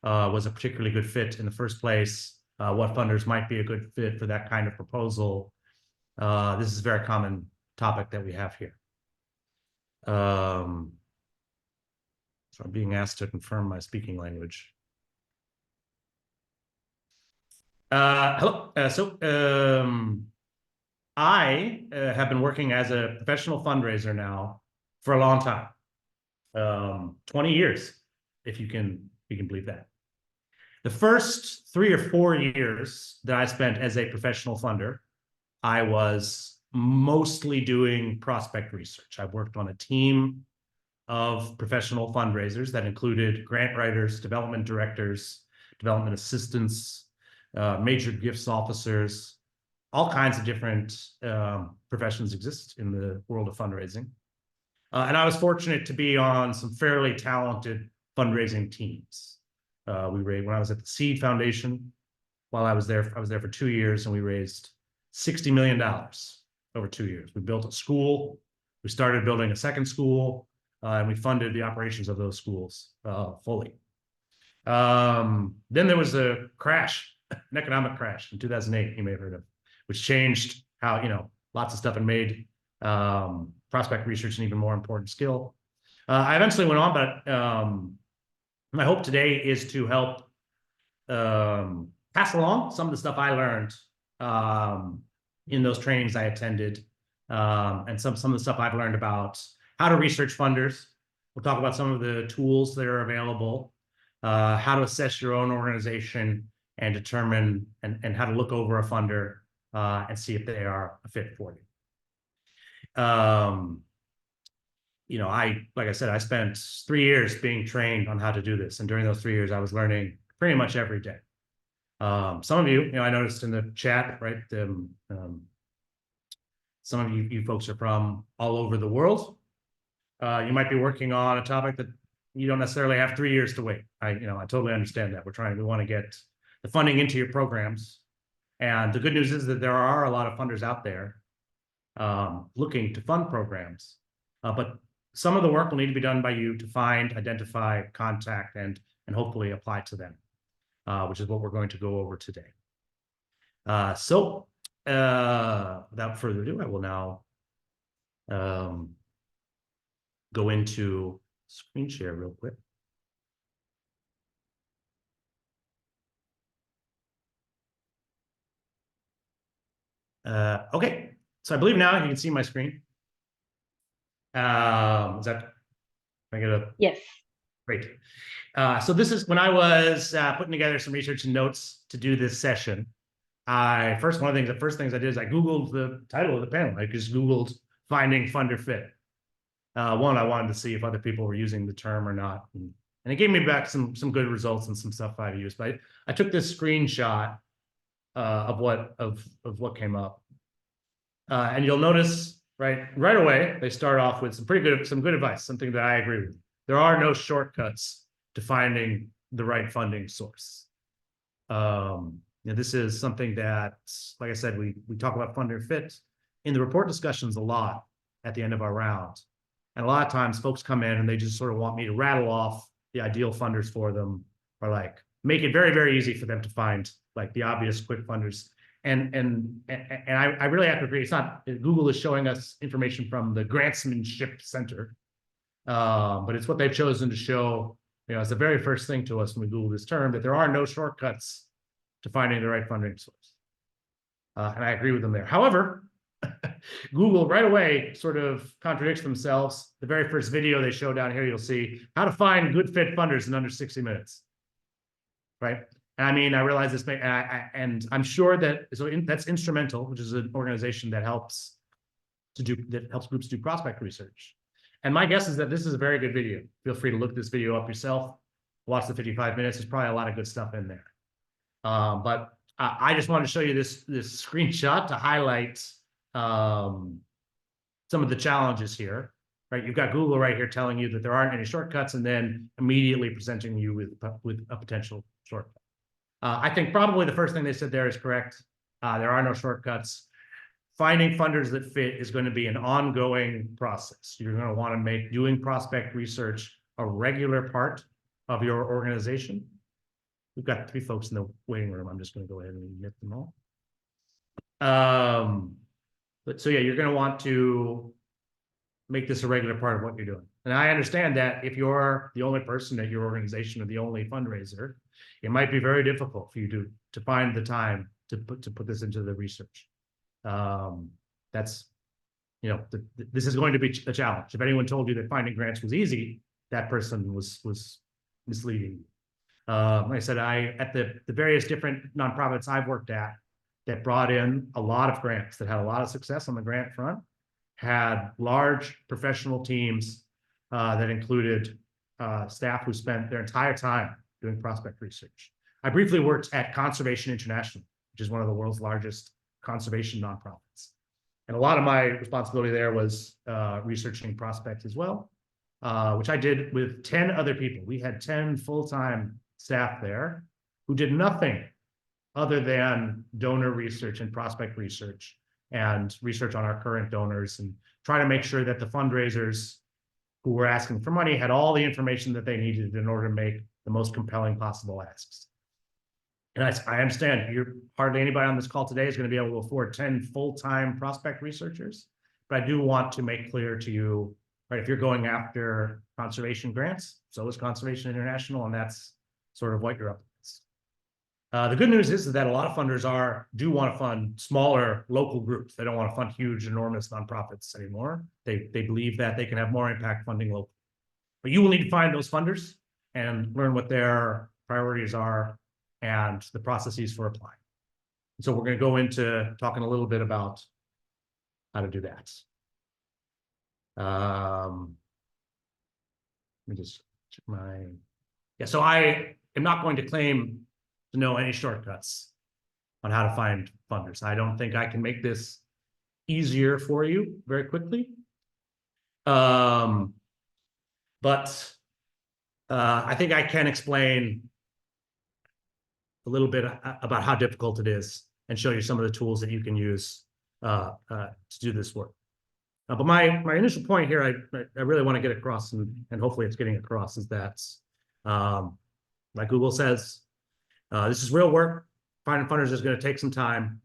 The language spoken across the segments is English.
was a particularly good fit in the first place, what funders might be a good fit for that kind of proposal. This is a very common topic that we have here. So I'm being asked to confirm my speaking language. Hello. I have been working as a professional fundraiser now for a long time, 20 years, if you can believe that. The first 3 or 4 years that I spent as a professional funder, I was mostly doing prospect research. I worked on a team of professional fundraisers that included grant writers, development directors, development assistants, major gifts officers. All kinds of different professions exist in the world of fundraising. And I was fortunate to be on some fairly talented fundraising teams. When I was at the Seed Foundation, while I was there for 2 years, and we raised $60 million over 2 years. We built a school. We started building a second school, and we funded the operations of those schools fully. Then there was a crash, an economic crash in 2008, you may have heard of, which changed how, lots of stuff and made prospect research an even more important skill. I eventually went on, but my hope today is to help pass along some of the stuff I learned in those trainings I attended, and some of the stuff I've learned about how to research funders. We'll talk about some of the tools that are available, how to assess your own organization and determine and how to look over a funder and see if they are a fit for you. Like I said, I spent 3 years being trained on how to do this. And during those 3 years, I was learning pretty much every day. Some of you, I noticed in the chat, right? Some of you folks are from all over the world. You might be working on a topic that you don't necessarily have 3 years to wait. I totally understand that. We want to get the funding into your programs. And the good news is that there are a lot of funders out there looking to fund programs, but some of the work will need to be done by you to find, identify, contact, and hopefully apply to them, which is what we're going to go over today. Without further ado, I will now go into screen share real quick. Okay, so I believe now you can see my screen. Is that, can I get a? Yes. Great. So this is when I was putting together some research and notes to do this session. The first things I did is I Googled the title of the panel. I just Googled finding funder fit. I wanted to see if other people were using the term or not. And it gave me back some good results and some stuff I've used. But I took this screenshot of what came up. And you'll notice right away, they start off with some good advice, something that I agree with. There are no shortcuts to finding the right funding source. This is something that, like I said, we talk about funder fit in the report discussions a lot at the end of our round. And a lot of times folks come in and they just sort of want me to rattle off the ideal funders for them, or like make it very, very easy for them to find like the obvious quick funders. And I really have to agree. It's not, Google is showing us information from the Grantsmanship Center, but it's what they've chosen to show, as the very first thing to us when we Google this term, that there are no shortcuts to finding the right funding source. And I agree with them there. However, Google right away sort of contradicts themselves. The very first video they show down here, you'll see how to find good fit funders in under 60 minutes, right? And I mean, I realize this, and I'm sure that, that's Instrumental, which is an organization that helps groups do prospect research. And my guess is that this is a very good video. Feel free to look this video up yourself, watch the 55 minutes. There's probably a lot of good stuff in there. But I just wanted to show you this screenshot to highlight some of the challenges here, right? You've got Google right here telling you that there aren't any shortcuts, and then immediately presenting you with a potential shortcut. I think probably the first thing they said there is correct. There are no shortcuts. Finding funders that fit is going to be an ongoing process. You're going to want to make doing prospect research a regular part of your organization. We've got 3 folks in the waiting room. I'm just going to go ahead and admit them all. But so yeah, you're going to want to make this a regular part of what you're doing. And I understand that if you're the only person at your organization or the only fundraiser, it might be very difficult for you to find the time to put this into the research. That's, you know, this is going to be a challenge. If anyone told you that finding grants was easy, that person was misleading. Like I said, at the various different nonprofits I've worked at that brought in a lot of grants, that had a lot of success on the grant front, had large professional teams that included staff who spent their entire time doing prospect research. I briefly worked at Conservation International, which is one of the world's largest conservation nonprofits. And a lot of my responsibility there was researching prospects as well, which I did with 10 other people. We had 10 full-time staff there who did nothing other than donor research and prospect research and research on our current donors and try to make sure that the fundraisers who were asking for money had all the information that they needed in order to make the most compelling possible asks. And I understand hardly anybody on this call today is going to be able to afford 10 full-time prospect researchers, but I do want to make clear to you, right, if you're going after conservation grants, so is Conservation International, and that's sort of what you're up against. The good news is that a lot of funders do want to fund smaller local groups. They don't want to fund huge, enormous nonprofits anymore. They believe that they can have more impact funding local. But you will need to find those funders and learn what their priorities are and the processes for applying. So we're going to go into talking a little bit about how to do that. Let me just check so I am not going to claim to know any shortcuts on how to find funders. I don't think I can make this easier for you very quickly. But I think I can explain a little bit about how difficult it is and show you some of the tools that you can use to do this work. But my initial point here, I really want to get across, and hopefully it's getting across, is that, like Google says, this is real work. Finding funders is going to take some time.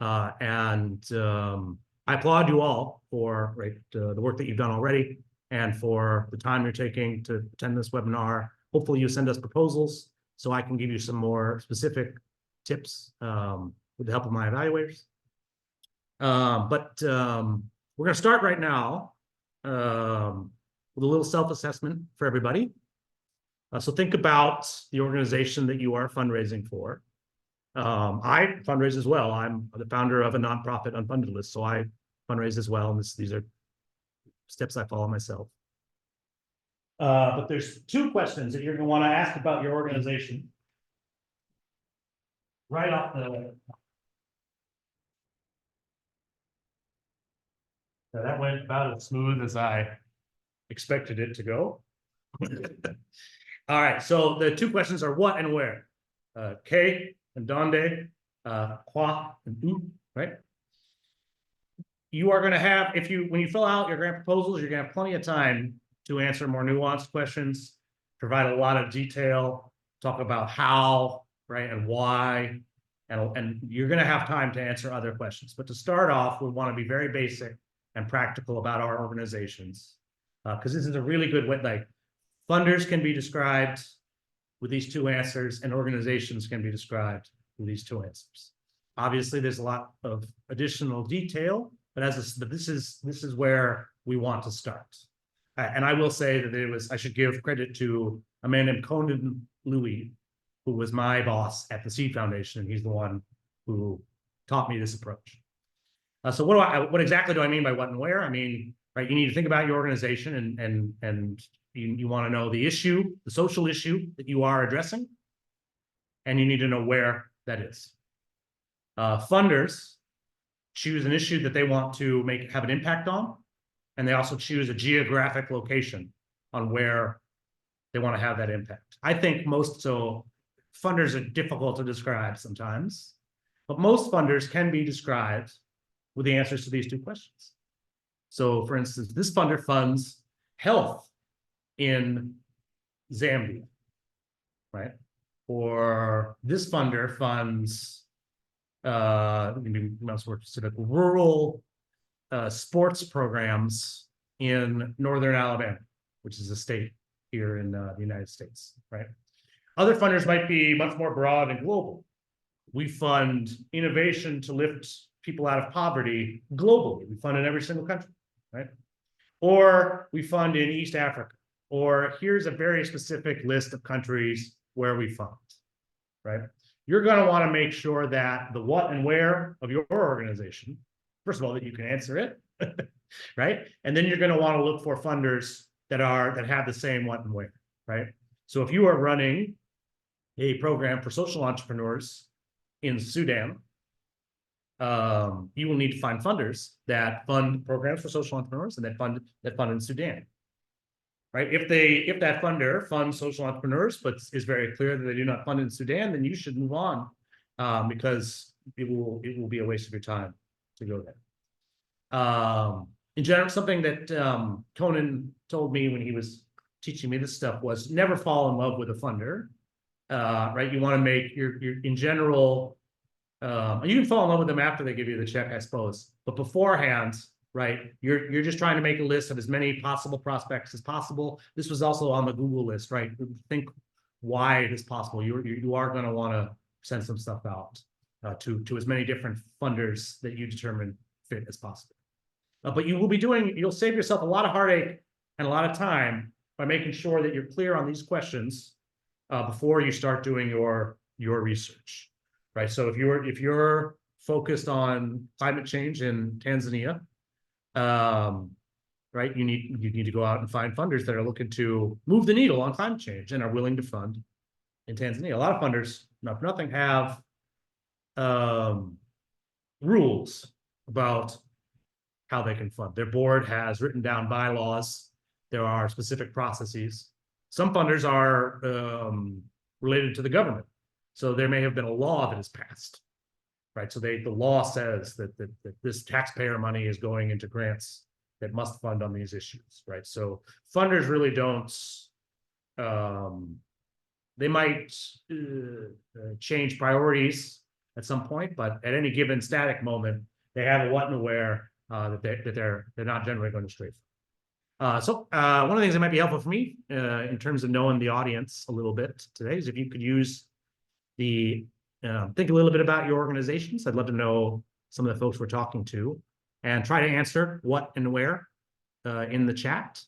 And I applaud you all for the work that you've done already and for the time you're taking to attend this webinar. Hopefully you send us proposals so I can give you some more specific tips with the help of my evaluators. But we're going to start right now with a little self-assessment for everybody. So think about the organization that you are fundraising for. I fundraise as well. I'm the founder of a nonprofit Unfunded list, so I fundraise as well. And these are steps I follow myself. But there's 2 questions that you're going to want to ask about your organization right off the. So that went about as smooth as I expected it to go. All right, so the 2 questions are what and where. Que and donde, qua and où, right? You are going to have, when you fill out your grant proposals, you're going to have plenty of time to answer more nuanced questions, provide a lot of detail, talk about how, right, and why, and you're going to have time to answer other questions. But to start off, we want to be very basic and practical about our organizations, because this is a really good way. Like, funders can be described with these 2 answers, and organizations can be described with these 2 answers. Obviously, there's a lot of additional detail, but this is where we want to start. And I will say that I should give credit to a man named Conan Louis, who was my boss at the Seed Foundation, and he's the one who taught me this approach. So what exactly do I mean by what and where? I mean, right, you need to think about your organization and you want to know the issue, the social issue that you are addressing, and you need to know where that is. Funders choose an issue that they want to have an impact on, and they also choose a geographic location on where they want to have that impact. I think funders are difficult to describe sometimes, but most funders can be described with the answers to these 2 questions. So, for instance, this funder funds health in Zambia, right? or this funder funds, maybe more specific, rural sports programs in northern Alabama, which is a state here in the United States, right? Other funders might be much more broad and global. We fund innovation to lift people out of poverty globally. We fund in every single country, right? Or we fund in East Africa, or here's a very specific list of countries where we fund, right? You're going to want to make sure that the what and where of your organization, first of all, that you can answer it, right? And then you're going to want to look for funders that have the same what and where, right? So if you are running a program for social entrepreneurs in Sudan, you will need to find funders that fund programs for social entrepreneurs and that fund in Sudan, right? If that funder funds social entrepreneurs but is very clear that they do not fund in Sudan, then you should move on, because it will be a waste of your time to go there. In general, something that Conan told me when he was teaching me this stuff was never fall in love with a funder, right? You want to make your in general. You can fall in love with them after they give you the check, I suppose, but beforehand, right? You're just trying to make a list of as many possible prospects as possible. This was also on the Google list, right? Think why it is possible. You are going to want to send some stuff out to as many different funders that you determine fit as possible. But you'll save yourself a lot of heartache and a lot of time by making sure that you're clear on these questions before you start doing your research, right? So if you're focused on climate change in Tanzania, right, you need to go out and find funders that are looking to move the needle on climate change and are willing to fund in Tanzania. A lot of funders, not for nothing, have rules about how they can fund. Their board has written down bylaws. There are specific processes. Some funders are related to the government. So there may have been a law that is passed, right? So the law says that this taxpayer money is going into grants that must fund on these issues, right? So funders really don't, they might change priorities at some point, but at any given static moment, they have a what and a where that they're not generally going to stray from. So one of the things that might be helpful for me in terms of knowing the audience a little bit today is if you could use think a little bit about your organizations. I'd love to know some of the folks we're talking to and try to answer what and where in the chat.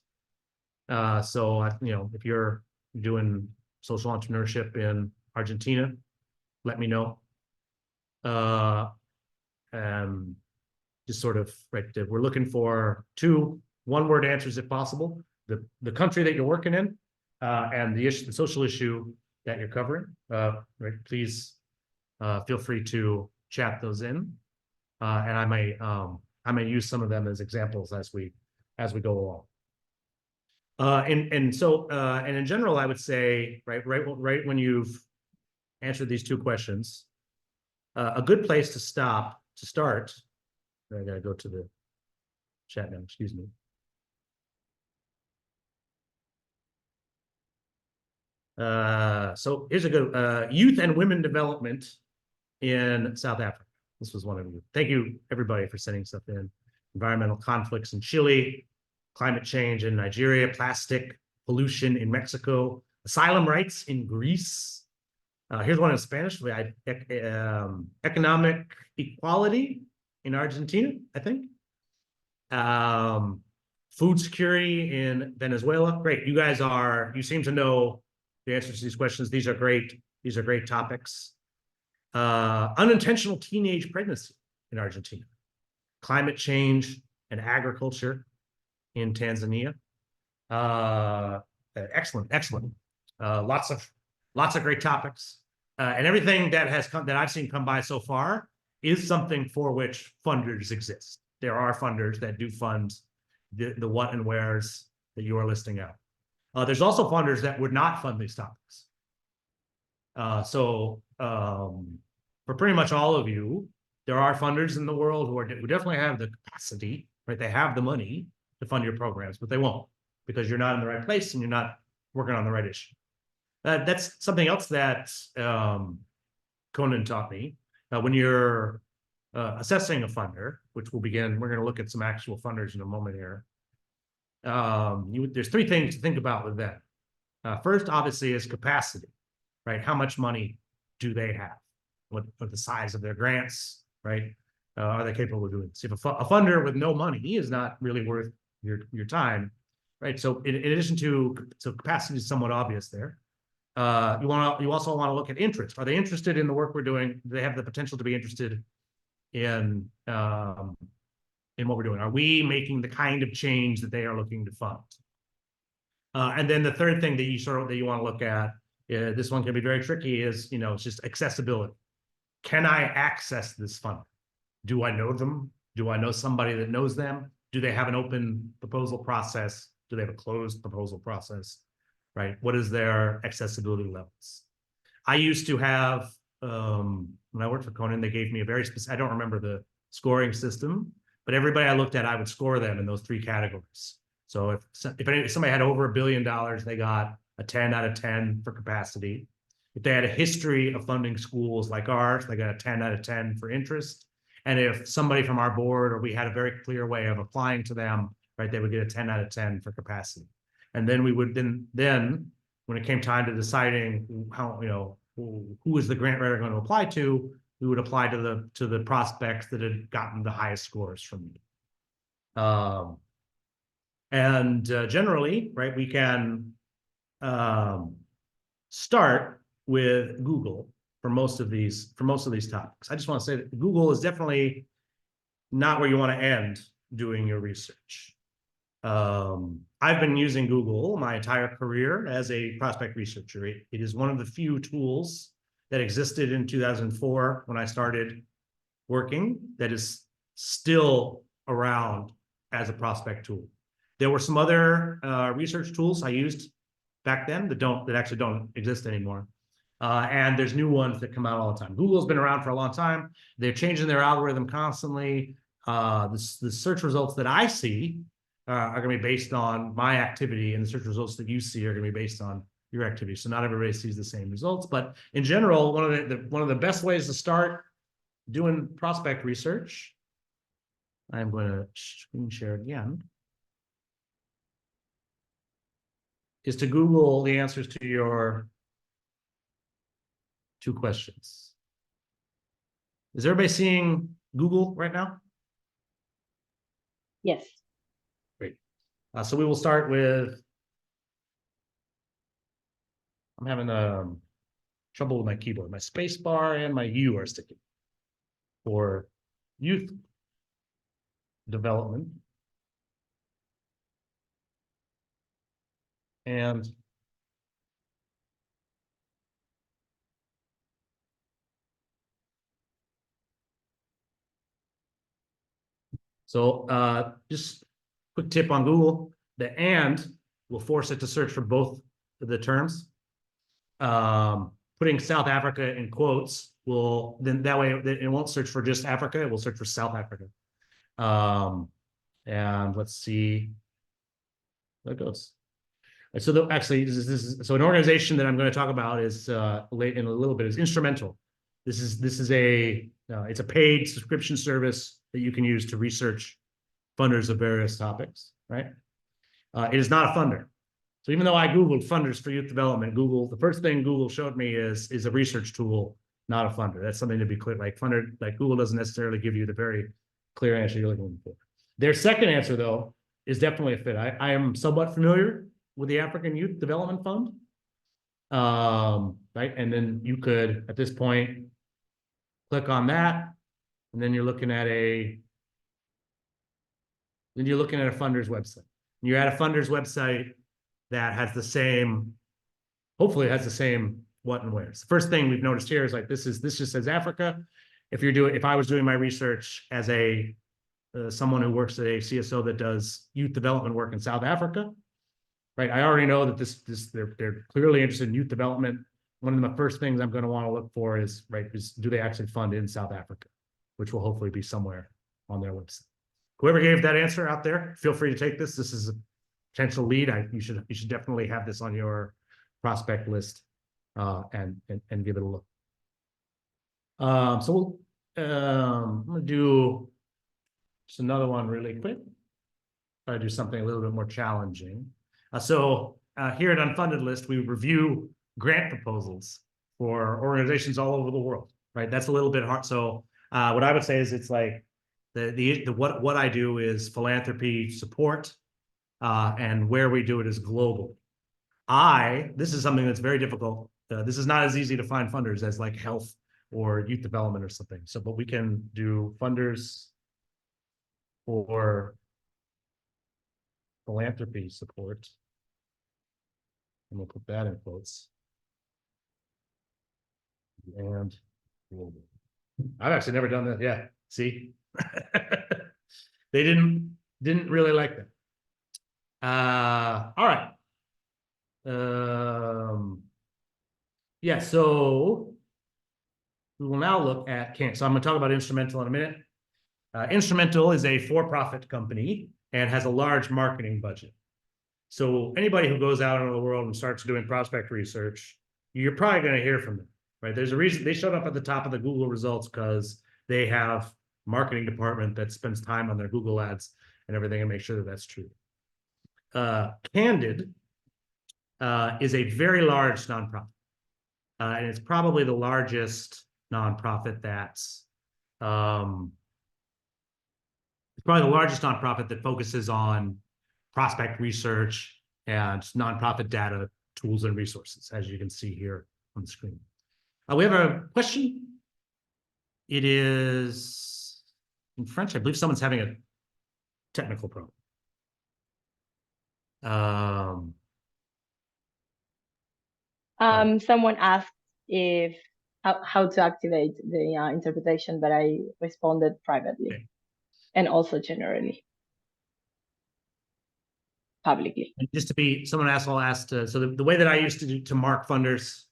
So if you're doing social entrepreneurship in Argentina, let me know. Just sort of, right, we're looking for 2 one-word answers if possible. The country that you're working in and the social issue that you're covering. Right, please feel free to chat those in, and I may use some of them as examples as we go along. And in general, I would say right when you've answered these 2 questions, a good place to start. I gotta go to the chat now. Excuse me. So here's a good youth and women development in South Africa. This was one of you. Thank you, everybody, for sending stuff in. Environmental conflicts in Chile, climate change in Nigeria, plastic pollution in Mexico, asylum rights in Greece. Here's one in Spanish. Economic equality in Argentina, I think. Food security in Venezuela. Great. You seem to know the answers to these questions. These are great topics. Unintentional teenage pregnancy in Argentina. Climate change and agriculture in Tanzania. Excellent. Lots of great topics. And everything that I've seen come by so far is something for which funders exist. There are funders that do fund the what and wheres that you are listing out. There's also funders that would not fund these topics. For pretty much all of you, there are funders in the world who definitely have the capacity, right? They have the money to fund your programs, but they won't because you're not in the right place and you're not working on the right issue. That's something else that Conan taught me. When you're assessing a funder, which we're going to look at some actual funders in a moment here. There's three things to think about with that. First, obviously, is capacity, right? How much money do they have? What the size of their grants, right? Are they capable of doing this? If a funder with no money is not really worth your time, right? So in addition to capacity is somewhat obvious there. You also want to look at interest. Are they interested in the work we're doing? Do they have the potential to be interested in what we're doing? Are we making the kind of change that they are looking to fund? And then the third thing that you want to look at, this one can be very tricky, is it's just accessibility. Can I access this fund? Do I know them? Do I know somebody that knows them? Do they have an open proposal process? Do they have a closed proposal process? Right? What is their accessibility levels? I used to have, when I worked for Conan, they gave me a very specific, I don't remember the scoring system, but everybody I looked at, I would score them in those three categories. So if somebody had over $1 billion, they got a 10 out of 10 for capacity. If they had a history of funding schools like ours, they got a 10 out of 10 for interest. And if somebody from our board, or we had a very clear way of applying to them, right, they would get a 10 out of 10 for capacity. And then we would then when it came time to deciding who is the grant writer going to apply to, we would apply to the prospects that had gotten the highest scores from me. Generally, right, we can start with Google for most of these topics. I just want to say that Google is definitely not where you want to end doing your research. I've been using Google my entire career as a prospect researcher. It is one of the few tools that existed in 2004 when I started working that is still around as a prospect tool. There were some other research tools I used back then that actually don't exist anymore. And there's new ones that come out all the time. Google's been around for a long time. They're changing their algorithm constantly. The search results that I see are going to be based on my activity, and the search results that you see are going to be based on your activity. So not everybody sees the same results, but in general, one of the best ways to start doing prospect research, I'm going to screen share again, is to Google the answers to your 2 questions. Is everybody seeing Google right now? Yes. Great. So we will start with, I'm having trouble with my keyboard. My space bar and my U are sticking. For youth development. And so just quick tip on Google, the and will force it to search for both of the terms. Putting South Africa in quotes will, then that way it won't search for just Africa, it will search for South Africa. And let's see, there it goes. So actually, so an organization that I'm going to talk about is late in a little bit is Instrumental. This is a it's a paid subscription service that you can use to research funders of various topics, right? It is not a funder. So even though I Googled funders for youth development, the first thing Google showed me is a research tool, not a funder. That's something to be clear. Like Google doesn't necessarily give you the very clear answer you're looking for. Their second answer, though, is definitely a fit. I am somewhat familiar with the African Youth Development Fund. Right, and then you could, at this point, click on that, and then you're looking at a funder's website. You're at a funder's website that has the same, hopefully it has the same what and where's. The first thing we've noticed here is like this just says Africa. If I was doing my research as someone who works at a CSO that does youth development work in South Africa, right? I already know that they're clearly interested in youth development. One of the first things I'm going to want to look for is do they actually fund in South Africa, which will hopefully be somewhere on their website. Whoever gave that answer out there, feel free to take this. This is a potential lead. You should definitely have this on your prospect list and give it a look. So I'm gonna do just another one really quick. Try to do something a little bit more challenging. Here at Unfunded List, we review grant proposals for organizations all over the world, right? That's a little bit hard. So what I would say is it's like what I do is philanthropy support, and where we do it is global. This is something that's very difficult. This is not as easy to find funders as like health or youth development or something. So, but we can do funders for philanthropy support. And we'll put that in quotes. And global. I've actually never done that. Yeah, see? They didn't really like that. All right. Yeah, so we will now look at so I'm going to talk about Instrumental in a minute. Instrumental is a for-profit company and has a large marketing budget. So anybody who goes out into the world and starts doing prospect research, you're probably going to hear from them, right? There's a reason they showed up at the top of the Google results because they have a marketing department that spends time on their Google ads and everything and make sure that that's true. Candid is a very large nonprofit. And it's probably the largest nonprofit that's it's probably the largest nonprofit that focuses on prospect research and nonprofit data tools and resources, as you can see here on the screen. We have a question. It is in French. I believe someone's having a technical problem. Someone asked if how to activate the interpretation, but I responded privately. Okay. And also generally, publicly. And just to be, someone also asked, so the way that I used to mark funders,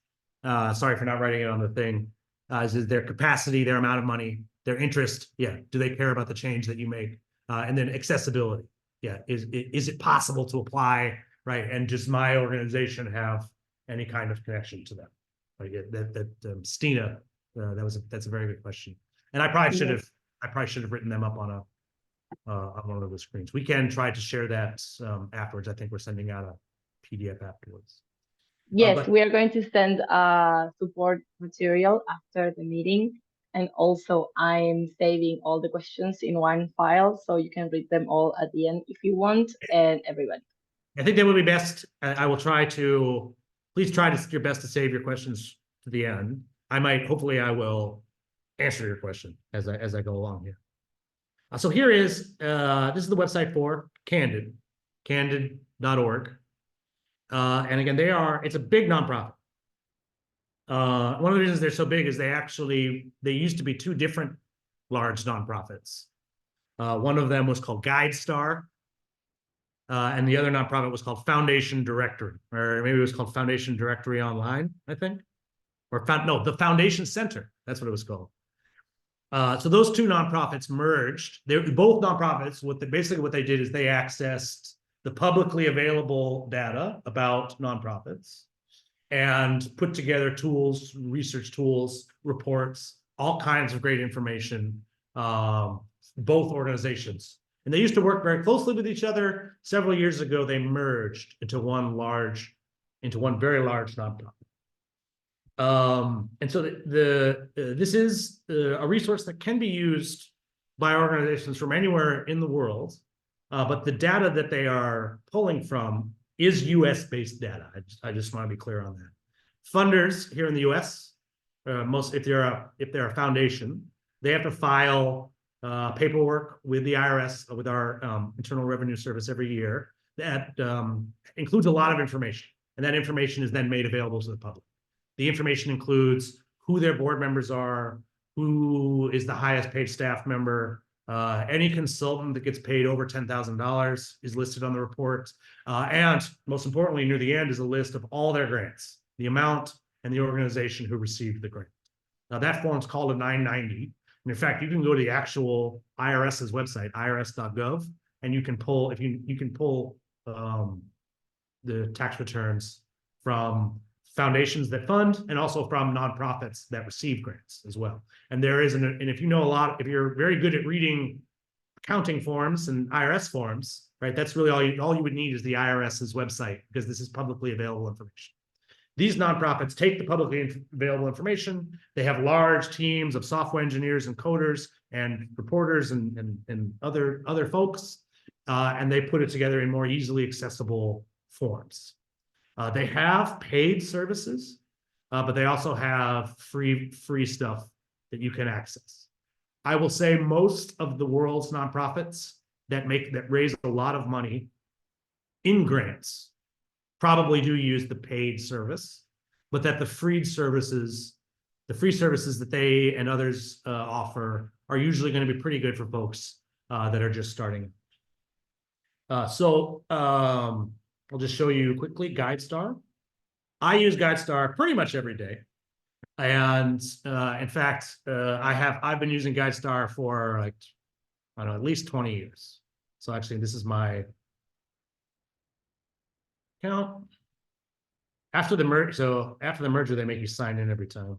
sorry for not writing it on the thing, is their capacity, their amount of money, their interest. Yeah, do they care about the change that you make? And then accessibility. Yeah, is it possible to apply, right? And does my organization have any kind of connection to them? Like Stina, that's a very good question. And I probably should have written them up on one of the screens. We can try to share that afterwards. I think we're sending out a PDF afterwards. Yes, we are going to send support material after the meeting. And also I'm saving all the questions in one file, so you can read them all at the end if you want, and everybody. I think that would be best. I will try to, please try to your best to save your questions to the end. Hopefully I will answer your question as I go along here. So here is, this is the website for Candid, candid.org. And again, it's a big nonprofit. One of the reasons they're so big is they used to be two different large nonprofits. One of them was called GuideStar, and the other nonprofit was called Foundation Directory, or maybe it was called Foundation Directory Online, I think. Or the Foundation Center, that's what it was called. So those two nonprofits merged. They're both nonprofits. Basically what they did is they accessed the publicly available data about nonprofits and put together tools, research tools, reports, all kinds of great information, both organizations. And they used to work very closely with each other. Several years ago, they merged into one very large nonprofit. And so this is a resource that can be used by organizations from anywhere in the world, but the data that they are pulling from is US-based data. I just want to be clear on that. Funders here in the US, if they're a foundation, they have to file paperwork with the IRS, with our Internal Revenue Service every year that includes a lot of information, and that information is then made available to the public. The information includes who their board members are, who is the highest paid staff member, any consultant that gets paid over $10,000 is listed on the report. And most importantly, near the end is a list of all their grants, the amount and the organization who received the grant. Now that form's called a 990. And in fact, you can go to the actual IRS's website, irs.gov, and you can pull, the tax returns from foundations that fund, and also from nonprofits that receive grants as well. And there is, and if you know a lot, if you're very good at reading accounting forms and IRS forms, right, that's really all you would need is the IRS's website, because this is publicly available information. These nonprofits take the publicly available information. They have large teams of software engineers and coders and reporters and other folks, and they put it together in more easily accessible forms. They have paid services, but they also have free stuff that you can access. I will say most of the world's nonprofits that raise a lot of money in grants probably do use the paid service, but that the free services that they and others offer are usually going to be pretty good for folks that are just starting. I'll just show you quickly GuideStar. I use GuideStar pretty much every day. And in fact, I've been using GuideStar for like, I don't know, at least 20 years. So actually, this is my account. After the merger, they make you sign in every time.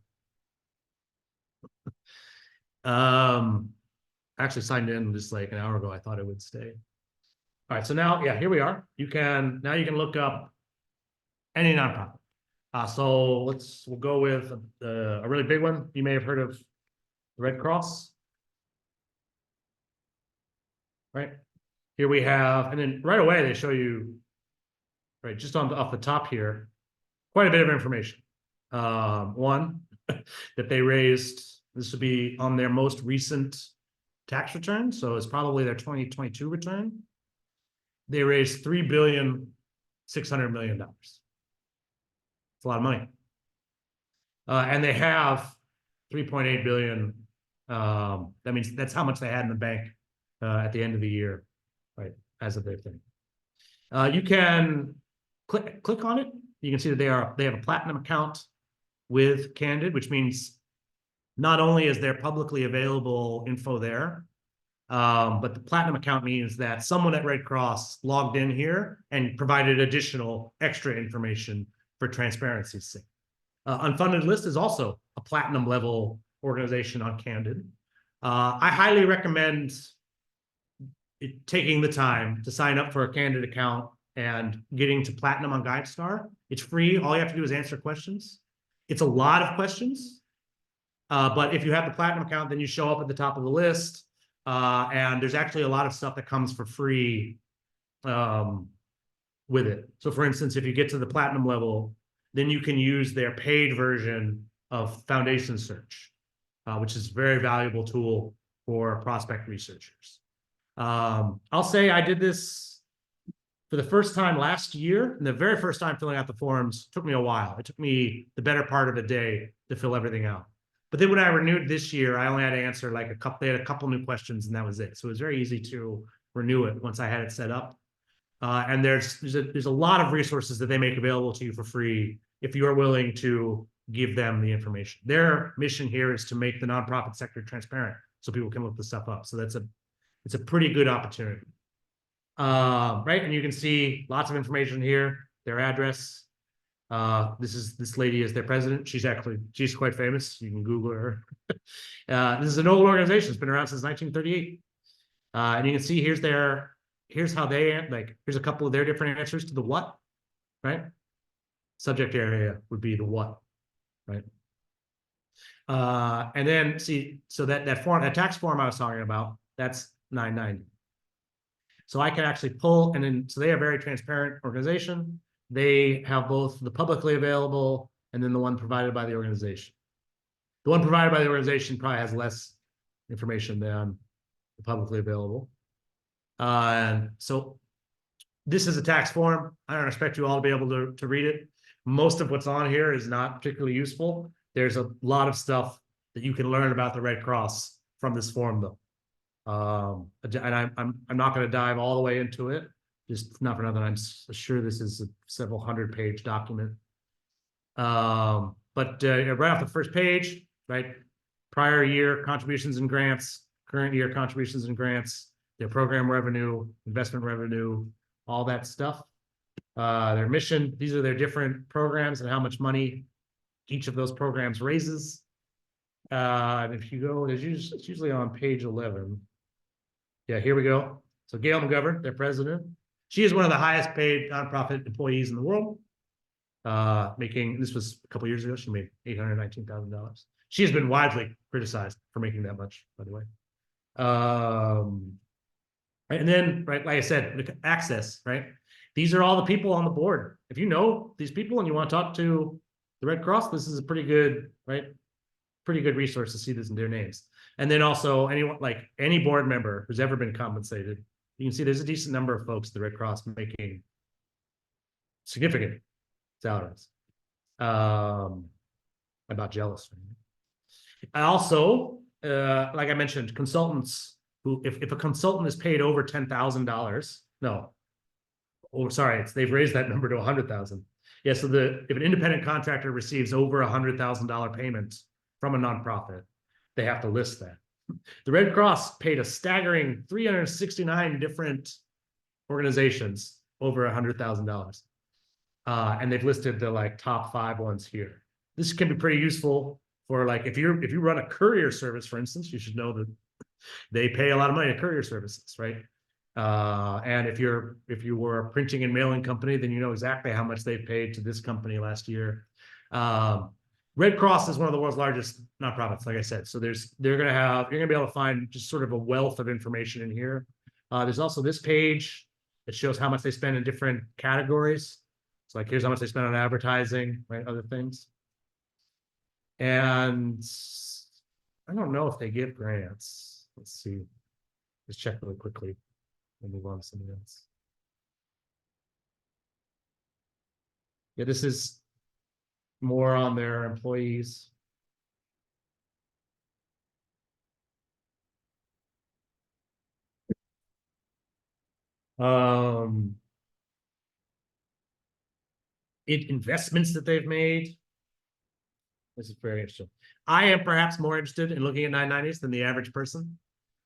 Actually signed in just like an hour ago. I thought it would stay. All right, so now, yeah, here we are. You can look up any nonprofit. So we'll go with a really big one. You may have heard of the Red Cross, right? Here we have, and then right away they show you, right, just off the top here, quite a bit of information. One, that they raised, this would be on their most recent tax return, so it's probably their 2022 return. They raised $3,600,000,000. It's a lot of money. And they have 3.8 billion. That means that's how much they had in the bank at the end of the year, right? As of their thing. You can click on it. You can see that they have a platinum account with Candid, which means not only is there publicly available info there, but the platinum account means that someone at Red Cross logged in here and provided additional extra information for transparency's sake. Unfunded List is also a platinum level organization on Candid. I highly recommend taking the time to sign up for a Candid account and getting to platinum on GuideStar. It's free. All you have to do is answer questions. It's a lot of questions, but if you have the platinum account, then you show up at the top of the list. And there's actually a lot of stuff that comes for free with it. So for instance, if you get to the platinum level, then you can use their paid version of Foundation Search, which is a very valuable tool for prospect researchers. I'll say I did this for the first time last year, and the very first time filling out the forms took me a while. It took me the better part of a day to fill everything out. But then when I renewed this year, I only had to answer like they had a couple new questions and that was it. So it was very easy to renew it once I had it set up. And there's a lot of resources that they make available to you for free if you are willing to give them the information. Their mission here is to make the nonprofit sector transparent so people can look this stuff up. So it's a pretty good opportunity. Right, and you can see lots of information here, their address. This lady is their president. She's quite famous. You can Google her. This is an old organization. It's been around since 1938. And you can see here's how here's a couple of their different answers to the what, right? Subject area would be the what, right? And then see, so that tax form I was talking about, that's 990. So I can actually pull, and then, so they are a very transparent organization. They have both the publicly available and then the one provided by the organization. The one provided by the organization probably has less information than the publicly available. So this is a tax form. I don't expect you all to be able to read it. Most of what's on here is not particularly useful. There's a lot of stuff that you can learn about the Red Cross from this form, though. And I'm not going to dive all the way into it. Just not for nothing. I'm sure this is a several 100-page document. But right off the first page, right? Prior year contributions and grants, current year contributions and grants, their program revenue, investment revenue, all that stuff. Their mission, these are their different programs and how much money each of those programs raises. And if you go, it's usually on page 11. Yeah, here we go. So Gail McGovern, their president. She is one of the highest paid nonprofit employees in the world. This was a couple years ago, she made $819,000. She has been widely criticized for making that much, by the way. And then, right, like I said, access, right? These are all the people on the board. If you know these people and you want to talk to the Red Cross, this is a pretty good, right? Pretty good resource to see this in their names. And then also anyone, like any board member who's ever been compensated, you can see there's a decent number of folks at the Red Cross making significant salaries. I'm not jealous. I also, like I mentioned, consultants who, if a consultant is paid over $10,000, no, oh, sorry, they've raised that number to 100,000. Yeah, so if an independent contractor receives over $100,000 payments from a nonprofit, they have to list that. The Red Cross paid a staggering 369 different organizations over $100,000. And they've listed the like top 5 ones here. This can be pretty useful for like, if you run a courier service, for instance, you should know that they pay a lot of money to courier services, right? And if you were a printing and mailing company, then you know exactly how much they paid to this company last year. Red Cross is one of the world's largest nonprofits, like I said. So you're gonna be able to find just sort of a wealth of information in here. There's also this page that shows how much they spend in different categories. So like, here's how much they spend on advertising, right? Other things. And I don't know if they give grants. Let's see. Let's check really quickly. We'll move on to something else. Yeah, this is more on their employees. Investments that they've made. This is very interesting. I am perhaps more interested in looking at 990s than the average person.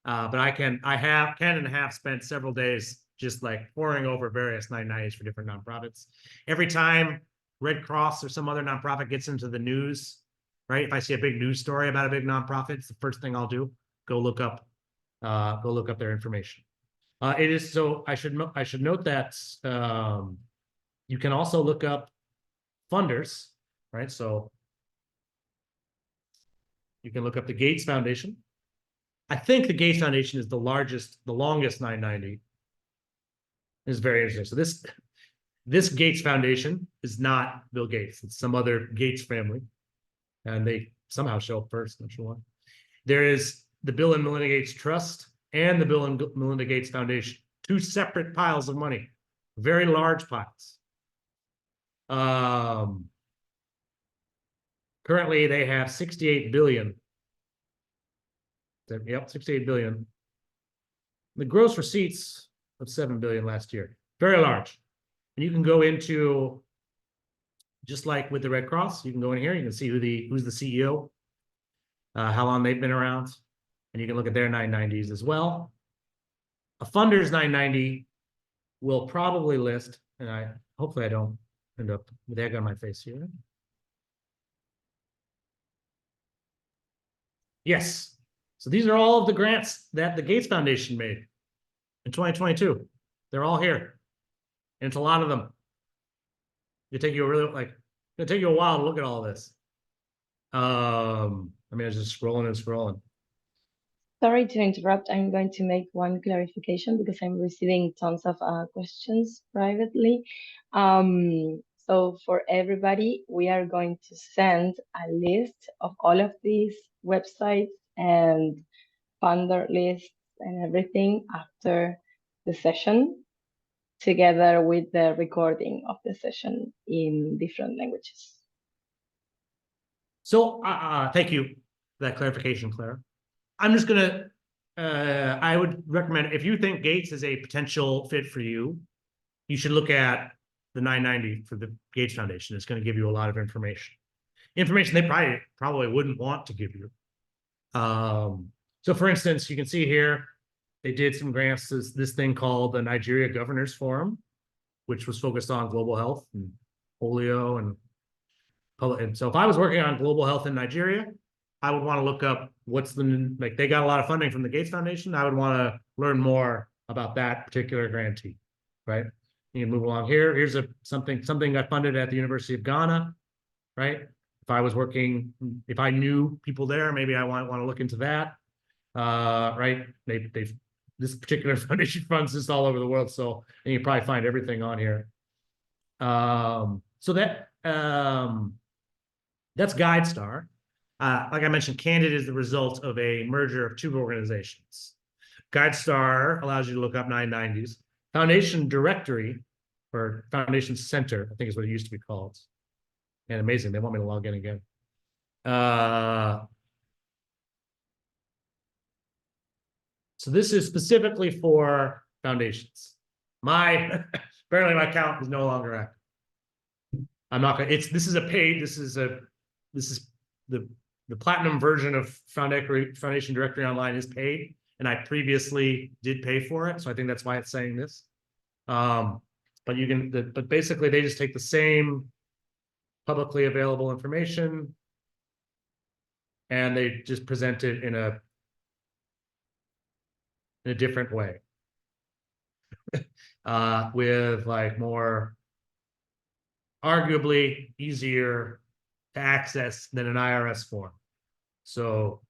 But I can and have spent several days just like poring over various 990s for different nonprofits. Every time Red Cross or some other nonprofit gets into the news, right? If I see a big news story about a big nonprofit, it's the first thing I'll do. Go look up their information. It is so I should note that you can also look up funders, right? So you can look up the Gates Foundation. I think the Gates Foundation is the longest 990. It's very interesting. So this Gates Foundation is not Bill Gates. It's some other Gates family. And they somehow show up first, not sure why. There is the Bill and Melinda Gates Trust and the Bill and Melinda Gates Foundation. 2 separate piles of money. Very large piles. Currently, they have 68 billion. Yep, 68 billion. The gross receipts of 7 billion last year. Very large. And you can go into, just like with the Red Cross, you can go in here, you can see who's the CEO, how long they've been around, and you can look at their 990s as well. A funder's 990 will probably list, and hopefully I don't end up with egg on my face here. Yes. So these are all of the grants that the Gates Foundation made in 2022. They're all here. And it's a lot of them. It'll take you a while to look at all this. I mean, it's just scrolling and scrolling. Sorry to interrupt. I'm going to make one clarification because I'm receiving tons of questions privately. So for everybody, we are going to send a list of all of these websites and funder lists and everything after the session, together with the recording of the session in different languages. So thank you for that clarification, Clara. I'm just gonna, I would recommend, if you think Gates is a potential fit for you, you should look at the 990 for the Gates Foundation. It's going to give you a lot of information they probably wouldn't want to give you. So for instance, you can see here, they did some grants to this thing called the Nigeria Governors Forum. which was focused on global health and polio and public. And so if I was working on global health in Nigeria, I would want to look up what's the, like, they got a lot of funding from the Gates Foundation. I would want to learn more about that particular grantee, right? You can move along here. Here's something got funded at the University of Ghana, right? If I was working, if I knew people there, maybe I want to look into that, right? This particular foundation funds this all over the world, so and you probably find everything on here. So that's GuideStar. Like I mentioned, Candid is the result of a merger of two organizations. GuideStar allows you to look up 990s. Foundation Directory, or Foundation Center, I think is what it used to be called. And amazing, they want me to log in again. So this is specifically for foundations. Apparently my account is no longer active. I'm not gonna, this is the platinum version of Foundation Directory Online is paid, and I previously did pay for it, so I think that's why it's saying this. But you can, but basically they just take the same publicly available information and they just present it in a different way, with like more arguably easier to access than an IRS form. So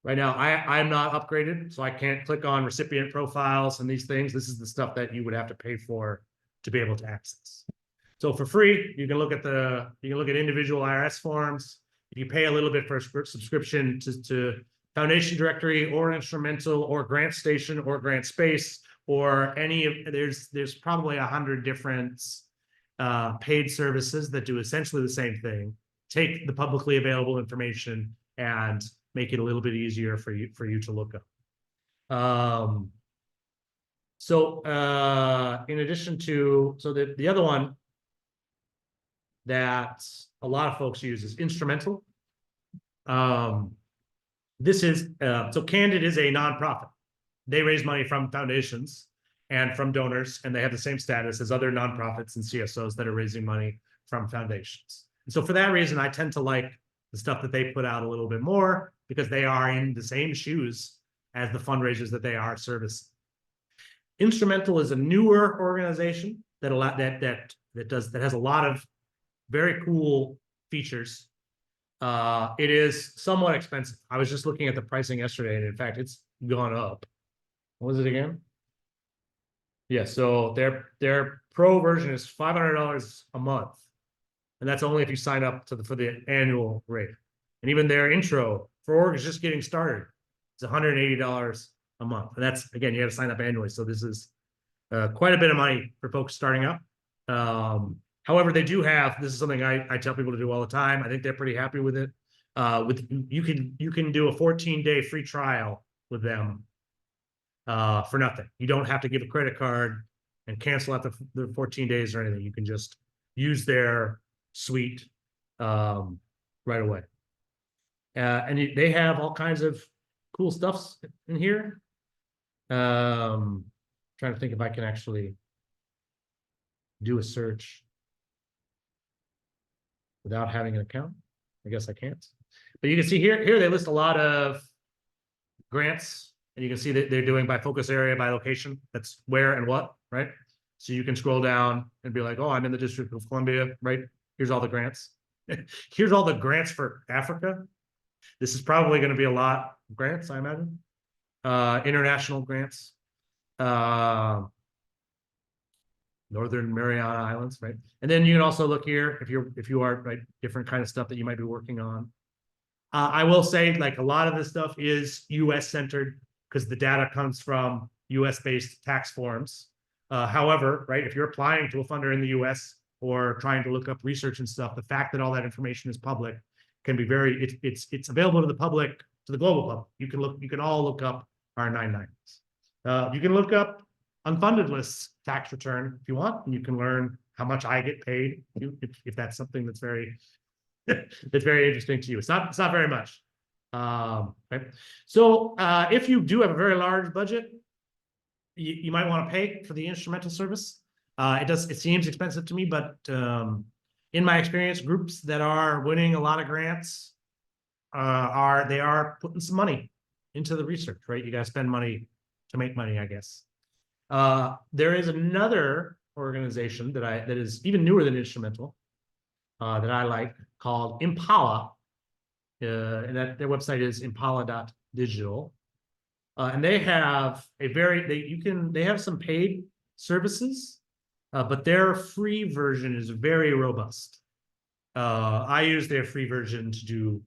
right now I'm not upgraded, so I can't click on recipient profiles and these things. This is the stuff that you would have to pay for to be able to access. So for free, you can look at individual IRS forms. If you pay a little bit for a subscription to Foundation Directory or Instrumental or Grant Station or Grant Space or any of, there's probably 100 different paid services that do essentially the same thing. Take the publicly available information and make it a little bit easier for you to look up. In addition to, the other one that a lot of folks use is Instrumental. This is, so Candid is a nonprofit. They raise money from foundations and from donors, and they have the same status as other nonprofits and CSOs that are raising money from foundations. And so for that reason, I tend to like the stuff that they put out a little bit more, because they are in the same shoes as the fundraisers that they are servicing. Instrumental is a newer organization that has a lot of very cool features. It is somewhat expensive. I was just looking at the pricing yesterday, and in fact, it's gone up. What was it again? Yeah, so their pro version is $500 a month, and that's only if you sign up for the annual rate. And even their intro for orgs just getting started, it's $180 a month, and that's, again, you have to sign up annually. So this is quite a bit of money for folks starting up. However, they do have, this is something I tell people to do all the time. I think they're pretty happy with it. You can do a 14-day free trial with them for nothing. You don't have to give a credit card and cancel out the 14 days or anything. You can just use their suite right away. And they have all kinds of cool stuff in here. Trying to think if I can actually do a search without having an account. I guess I can't. But you can see here they list a lot of grants, and you can see that they're doing by focus area, by location. That's where and what, right? So you can scroll down and be like, oh, I'm in the District of Columbia, right? Here's all the grants. Here's all the grants for Africa. This is probably going to be a lot of grants, I imagine. International grants. Northern Mariana Islands, right? And then you can also look here if you are, right, different kind of stuff that you might be working on. I will say, like, a lot of this stuff is US centered because the data comes from US based tax forms. However, right, if you're applying to a funder in the US or trying to look up research and stuff, the fact that all that information is public can be very, it's available to the public, to the global public. You can all look up our 990s. You can look up Unfunded lists tax return if you want, and you can learn how much I get paid if that's something that's very that's very interesting to you. It's not very much. Right? So if you do have a very large budget, you might want to pay for the Instrumental service. It seems expensive to me, but in my experience, groups that are winning a lot of grants they are putting some money into the research, right? You got to spend money to make money, I guess. There is another organization that is even newer than Instrumental that I like, called Impala. And that their website is impala.digital. And they have they have some paid services, but their free version is very robust. I use their free version to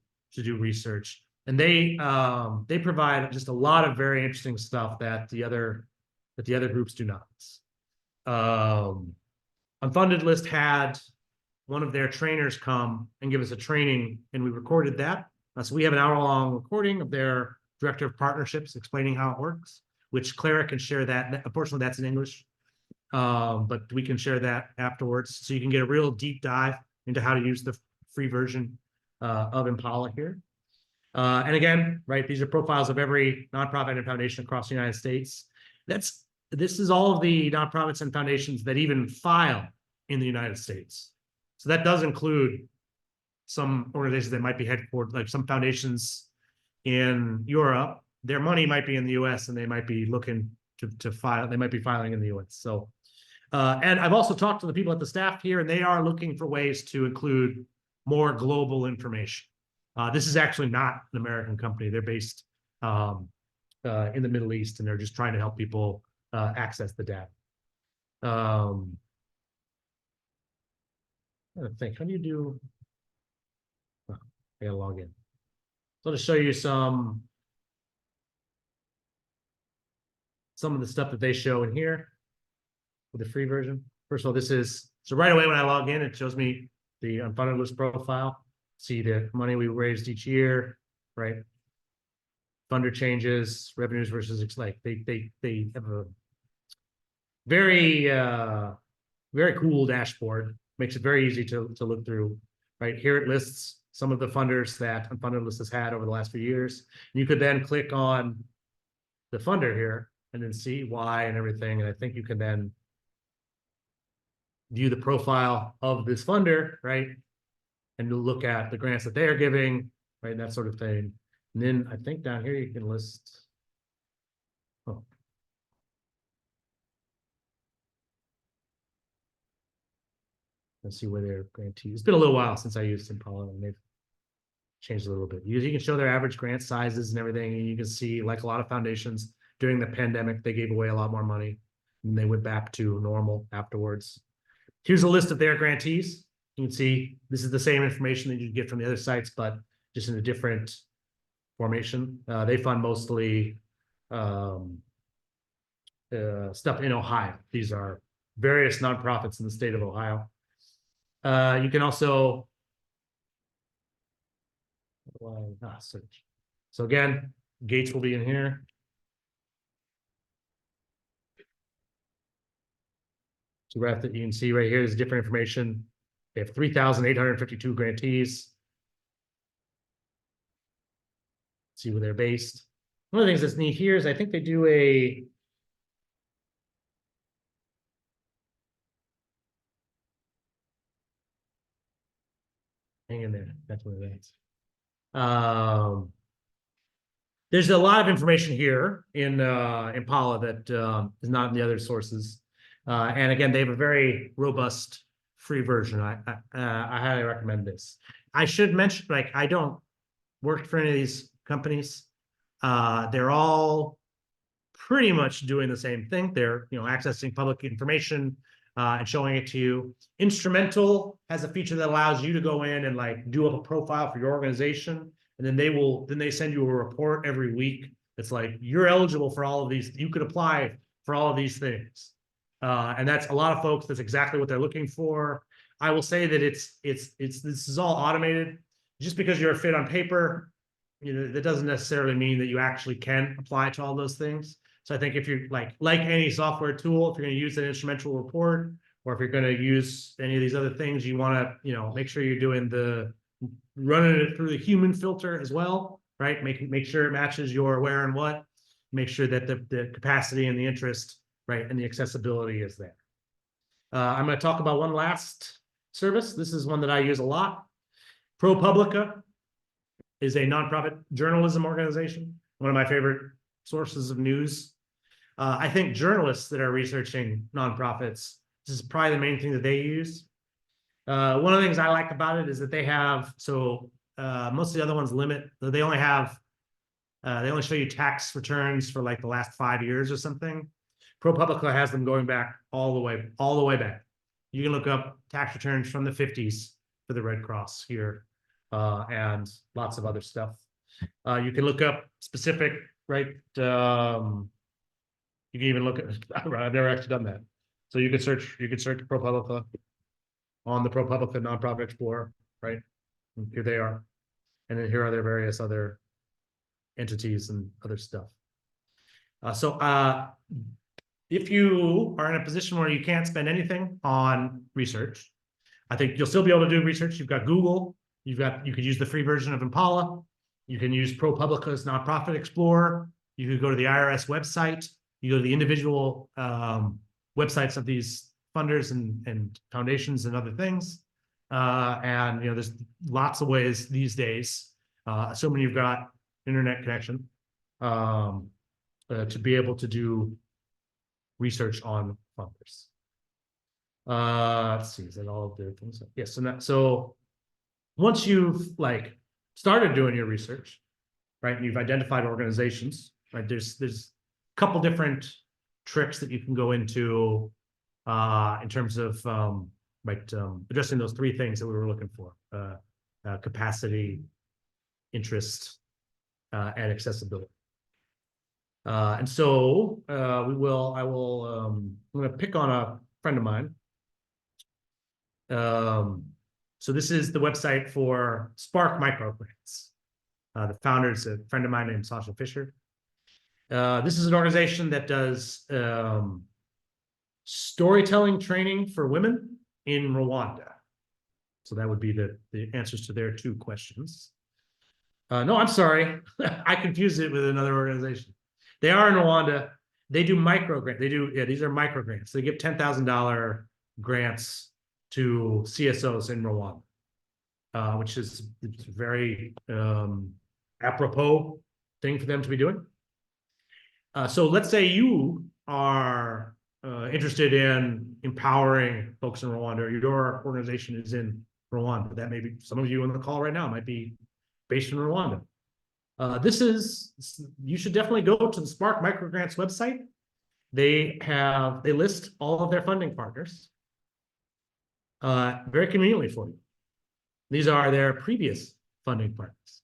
do research, and they provide just a lot of very interesting stuff that the other groups do not. Unfunded List had one of their trainers come and give us a training, and we recorded that. So we have an hour-long recording of their director of partnerships explaining how it works, which Clara can share that. Unfortunately, that's in English, but we can share that afterwards, so you can get a real deep dive into how to use the free version of Impala here. And again, right, these are profiles of every nonprofit and foundation across the United States. This is all of the nonprofits and foundations that even file in the United States. So that does include some organizations that might be headquartered, like some foundations in Europe. Their money might be in the US and they might be looking to file, they might be filing in the US. So, and I've also talked to the people at the staff here, and they are looking for ways to include more global information. This is actually not an American company. They're based in the Middle East, and they're just trying to help people access the data. I think, how do you do? Oh, I gotta log in. So to show you some of the stuff that they show in here with the free version. First of all, so right away when I log in, it shows me the Unfunded List profile. See the money we raised each year, right? Funder changes, revenues versus, like they have a very very cool dashboard. Makes it very easy to look through. Right here, it lists some of the funders that Unfunded List has had over the last few years. You could then click on the funder here and then see why and everything. And I think you can then view the profile of this funder, right? And you'll look at the grants that they are giving, right? That sort of thing. And then I think down here you can list. Oh. Let's see where their grantees. It's been a little while since I used Impala, and they've changed a little bit. You can show their average grant sizes and everything, and you can see, like a lot of foundations during the pandemic, they gave away a lot more money, and they went back to normal afterwards. Here's a list of their grantees. You can see this is the same information that you get from the other sites, but just in a different formation. They fund mostly stuff in Ohio. These are various nonprofits in the state of Ohio. You can also search. So again, Gates will be in here. So you can see right here is different information. They have 3,852 grantees. See where they're based. One of the things that's neat here is I think they do a hang in there. That's what it is. There's a lot of information here in Impala that is not in the other sources. And again, they have a very robust free version. I highly recommend this. I should mention, like, I don't work for any of these companies. They're all pretty much doing the same thing. They're, accessing public information and showing it to you. Instrumental has a feature that allows you to go in and like do a profile for your organization, and then they send you a report every week. It's like, you're eligible for all of these. You could apply for all of these things. And that's a lot of folks. That's exactly what they're looking for. I will say that this is all automated. Just because you're a fit on paper, that doesn't necessarily mean that you actually can apply to all those things. So I think if you're like any software tool, if you're going to use an instrumental report, or if you're going to use any of these other things, you want to, make sure you're doing running it through the human filter as well, right? Make sure it matches your where and what. Make sure that the capacity and the interest, right, and the accessibility is there. I'm going to talk about one last service. This is one that I use a lot. ProPublica is a nonprofit journalism organization, one of my favorite sources of news. I think journalists that are researching nonprofits, this is probably the main thing that they use. One of the things I like about it is that they have, most of the other ones they only show you tax returns for like the last 5 years or something. ProPublica has them going back all the way back. You can look up tax returns from the 50s for the Red Cross here, and lots of other stuff. You can look up specific, right? You can even look at, I've never actually done that. So you could search ProPublica on the ProPublica Nonprofit Explorer, right? And here they are. And then here are their various other entities and other stuff. If you are in a position where you can't spend anything on research, I think you'll still be able to do research. You've got Google, you could use the free version of Impala. You can use ProPublica's Nonprofit Explorer. You could go to the IRS website. You go to the individual websites of these funders and foundations and other things. And there's lots of ways these days, assuming you've got internet connection, to be able to do research on funders. Let's see, is that all of their things? Yes. So once you've started doing your research, right, and you've identified organizations, right, there's a couple different tricks that you can go into in terms of addressing those three things that we were looking for: capacity, interest, and accessibility. And so I'm going to pick on a friend of mine. So this is the website for Spark Microgrants. The founder is a friend of mine named Sasha Fisher. This is an organization that does storytelling training for women in Rwanda. So that would be the answers to their two questions. No, I'm sorry. I confused it with another organization. They are in Rwanda. They do microgrants. These are microgrants. They give $10,000 grants to CSOs in Rwanda, which is a very apropos thing for them to be doing. So let's say you are interested in empowering folks in Rwanda, or your organization is in Rwanda. That may be some of you on the call right now might be based in Rwanda. You should definitely go to the Spark Microgrants website. They list all of their funding partners very conveniently for you. These are their previous funding partners.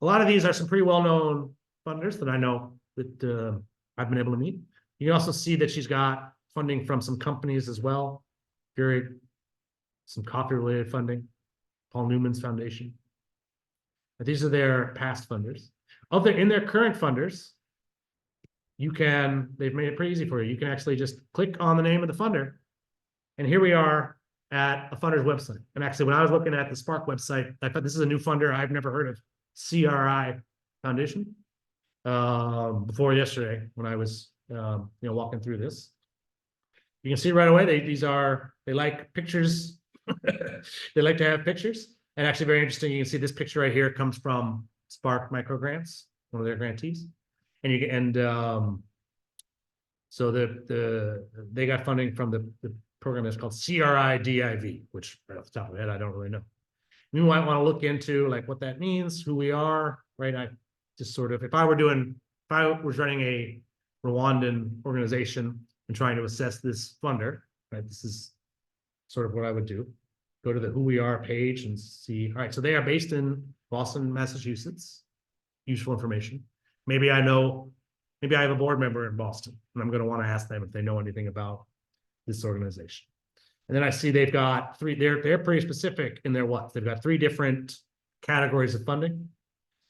A lot of these are some pretty well-known funders that I know that I've been able to meet. You can also see that she's got funding from some companies as well. Some coffee-related funding, Paul Newman's Foundation. But these are their past funders. In their current funders, they've made it pretty easy for you. You can actually just click on the name of the funder. And here we are at a funder's website. And actually, when I was looking at the Spark website, I thought this is a new funder I've never heard of, CRI Foundation, before yesterday when I was walking through this. You can see right away, they like pictures. They like to have pictures. And actually very interesting, you can see this picture right here comes from Spark Microgrants, one of their grantees. So they got funding from the program that's called CRI DIV, which right off the top of my head, I don't really know. You might want to look into what that means, who we are, right? I just sort of, if I was running a Rwandan organization and trying to assess this funder, right? This is sort of what I would do. Go to the Who We Are page and see. All right, so they are based in Boston, Massachusetts. Useful information. Maybe I have a board member in Boston, and I'm going to want to ask them if they know anything about this organization. And then I see they've got they're pretty specific in they've got 3 different categories of funding.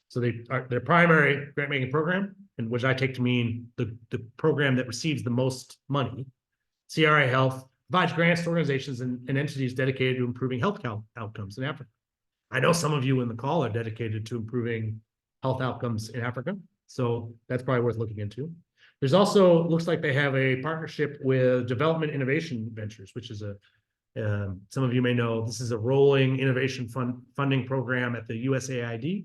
So their primary grant making program, and which I take to mean the program that receives the most money, CRA Health, provides grants to organizations and entities dedicated to improving health outcomes in Africa. I know some of you in the call are dedicated to improving health outcomes in Africa, so that's probably worth looking into. There's also, looks like they have a partnership with Development Innovation Ventures, which is some of you may know, this is a rolling innovation funding program at the USAID.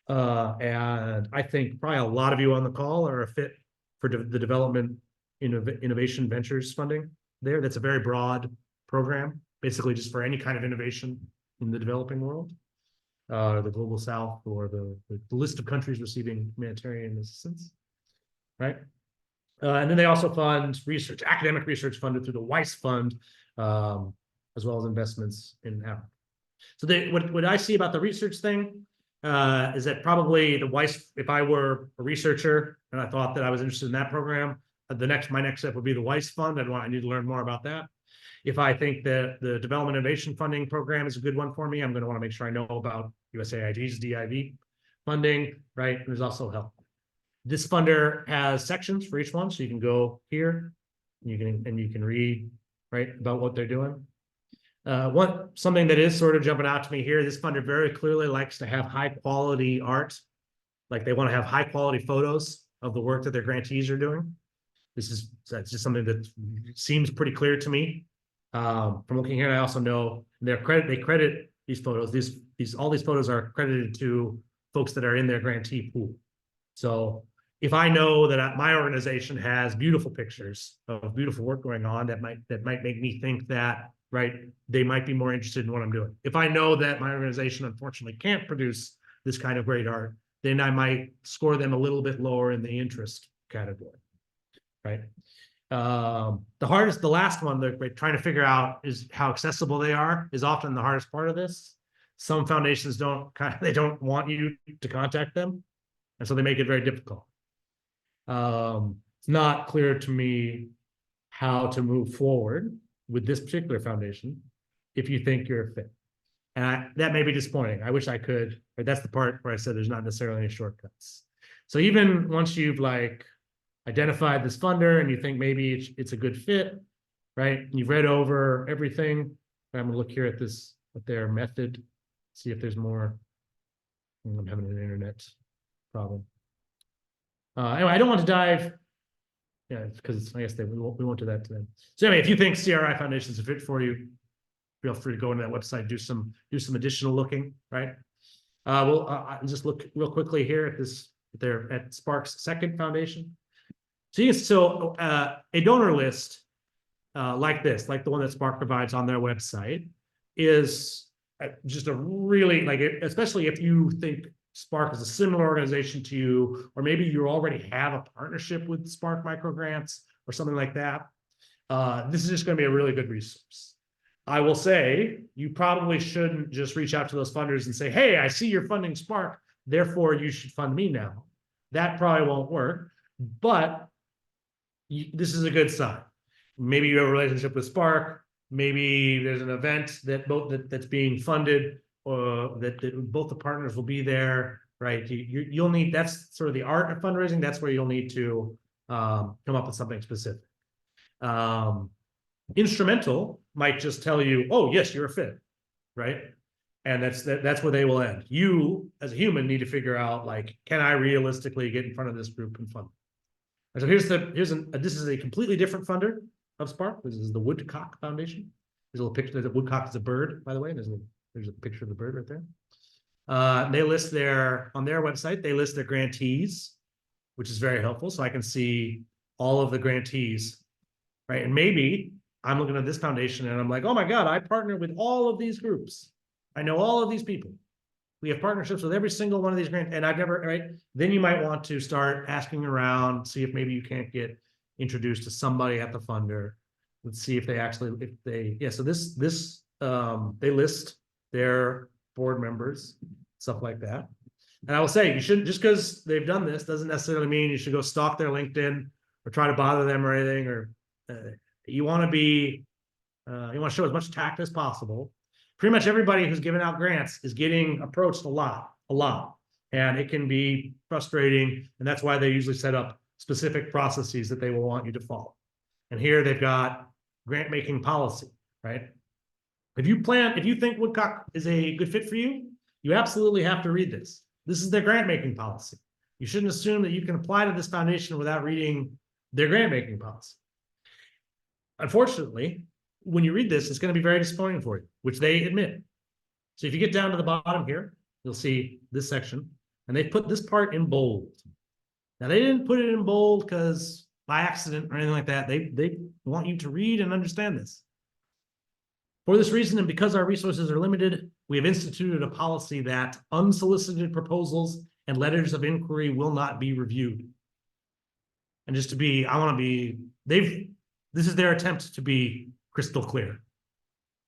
And I think probably a lot of you on the call are a fit for the Development Innovation Ventures funding there. That's a very broad program, basically just for any kind of innovation in the developing world, the global south, or the list of countries receiving humanitarian assistance, right? And then they also fund research, academic research funded through the Weiss Fund, as well as investments in Africa. So what I see about the research thing is that probably the Weiss, if I were a researcher and I thought that I was interested in that program, my next step would be the Weiss Fund. I need to learn more about that. If I think that the Development Innovation Funding Program is a good one for me, I'm going to want to make sure I know about USAID's DIV funding, right? And there's also help. This funder has sections for each one, so you can go here, you can read, right, about what they're doing. Something that is sort of jumping out to me here, this funder very clearly likes to have high quality art. Like they want to have high quality photos of the work that their grantees are doing. That's just something that seems pretty clear to me. From looking here, I also know they credit these photos. All these photos are credited to folks that are in their grantee pool. So if I know that my organization has beautiful pictures of beautiful work going on, that might make me think that, right, they might be more interested in what I'm doing. If I know that my organization unfortunately can't produce this kind of great art, then I might score them a little bit lower in the interest category, right? The last one they're trying to figure out is how accessible they are is often the hardest part of this. Some foundations they don't want you to contact them, and so they make it very difficult. It's not clear to me how to move forward with this particular foundation if you think you're a fit. And that may be disappointing. I wish I could, but that's the part where I said there's not necessarily any shortcuts. So even once you've identified this funder and you think maybe it's a good fit, right? And you've read over everything. I'm gonna look here at their method, see if there's more. I'm having an internet problem. Anyway, I don't want to dive. Yeah, because I guess we won't do that today. So anyway, if you think CRI Foundation is a fit for you, feel free to go into that website, do some additional looking, right? I'll just look real quickly here at Spark's second foundation. So a donor list like the one that Spark provides on their website, is just a really, especially if you think Spark is a similar organization to you, or maybe you already have a partnership with Spark Microgrants or something like that. This is just going to be a really good resource. I will say you probably shouldn't just reach out to those funders and say, hey, I see you're funding Spark, therefore you should fund me now. That probably won't work, but this is a good sign. Maybe you have a relationship with Spark. Maybe there's an event that's being funded, or that both the partners will be there, right? You'll need, that's sort of the art of fundraising. That's where you'll need to come up with something specific. Instrumental might just tell you, oh, yes, you're a fit, right? And that's where they will end. You, as a human, need to figure out, can I realistically get in front of this group and fund? And so this is a completely different funder of Spark. This is the Woodcock Foundation. There's a little picture. The woodcock is a bird, by the way. There's a picture of the bird right there. They list on their website, they list their grantees, which is very helpful. So I can see all of the grantees, right? And maybe I'm looking at this foundation and I'm like, oh my God, I partner with all of these groups. I know all of these people. We have partnerships with every single one of these grants, and I've never, right? Then you might want to start asking around, see if maybe you can't get introduced to somebody at the funder. Let's see if they so they list their board members, stuff like that. And I will say, you shouldn't, just because they've done this doesn't necessarily mean you should go stalk their LinkedIn or try to bother them or anything, or you want to show as much tact as possible. Pretty much everybody who's giving out grants is getting approached a lot, and it can be frustrating. And that's why they usually set up specific processes that they will want you to follow. And here they've got grant making policy, right? If you think Woodcock is a good fit for you, you absolutely have to read this. This is their grant making policy. You shouldn't assume that you can apply to this foundation without reading their grant making policy. Unfortunately, when you read this, it's going to be very disappointing for you, which they admit. So if you get down to the bottom here, you'll see this section, and they put this part in bold. Now, they didn't put it in bold because by accident or anything like that. They want you to read and understand this. For this reason, and because our resources are limited, we have instituted a policy that unsolicited proposals and letters of inquiry will not be reviewed. And just to be, this is their attempt to be crystal clear.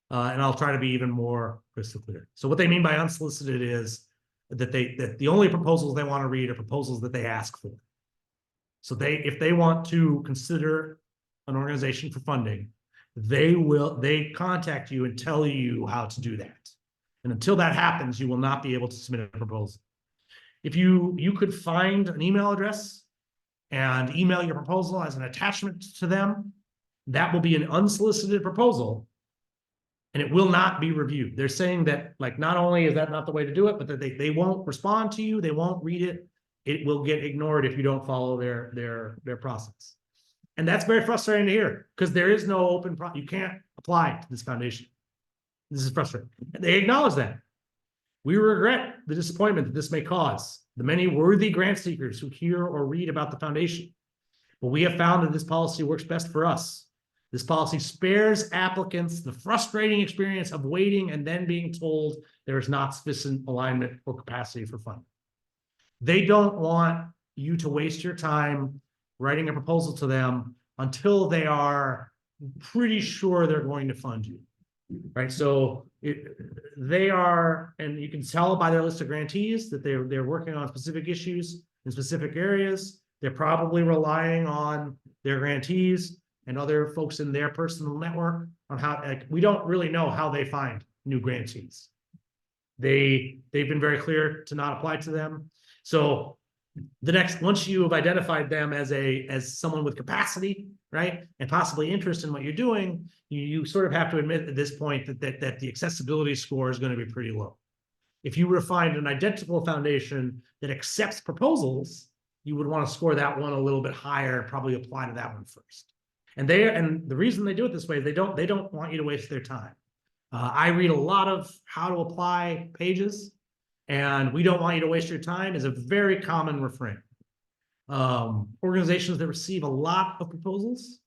And I'll try to be even more crystal clear. So what they mean by unsolicited is that the only proposals they want to read are proposals that they ask for. So if they want to consider an organization for funding, they contact you and tell you how to do that. And until that happens, you will not be able to submit a proposal. If you could find an email address and email your proposal as an attachment to them, that will be an unsolicited proposal and it will not be reviewed. They're saying that, like, not only is that not the way to do it, but that they won't respond to you, they won't read it. It will get ignored if you don't follow their process. And that's very frustrating to hear because there is no open you can't apply to this foundation. This is frustrating. And they acknowledge that. We regret the disappointment that this may cause the many worthy grant seekers who hear or read about the foundation. But we have found that this policy works best for us. This policy spares applicants the frustrating experience of waiting and then being told there is not sufficient alignment or capacity for funding. They don't want you to waste your time writing a proposal to them until they are pretty sure they're going to fund you, right? So they are, and you can tell by their list of grantees that they're working on specific issues in specific areas. They're probably relying on their grantees and other folks in their personal network on how, like, we don't really know how they find new grantees. They've been very clear to not apply to them. So once you have identified them as someone with capacity, right, and possibly interest in what you're doing, you sort of have to admit at this point that the accessibility score is going to be pretty low. If you were to find an identical foundation that accepts proposals, you would want to score that one a little bit higher, probably apply to that one first. And the reason they do it this way is they don't want you to waste their time. I read a lot of how to apply pages, and we don't want you to waste your time is a very common refrain. Organizations that receive a lot of proposals,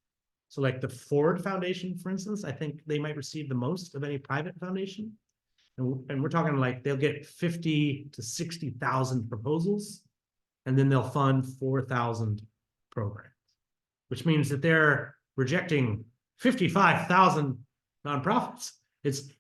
so like the Ford Foundation, for instance, I think they might receive the most of any private foundation. And we're talking like they'll get 50 to 60,000 proposals, and then they'll fund 4,000 programs, which means that they're rejecting 55,000 nonprofits. If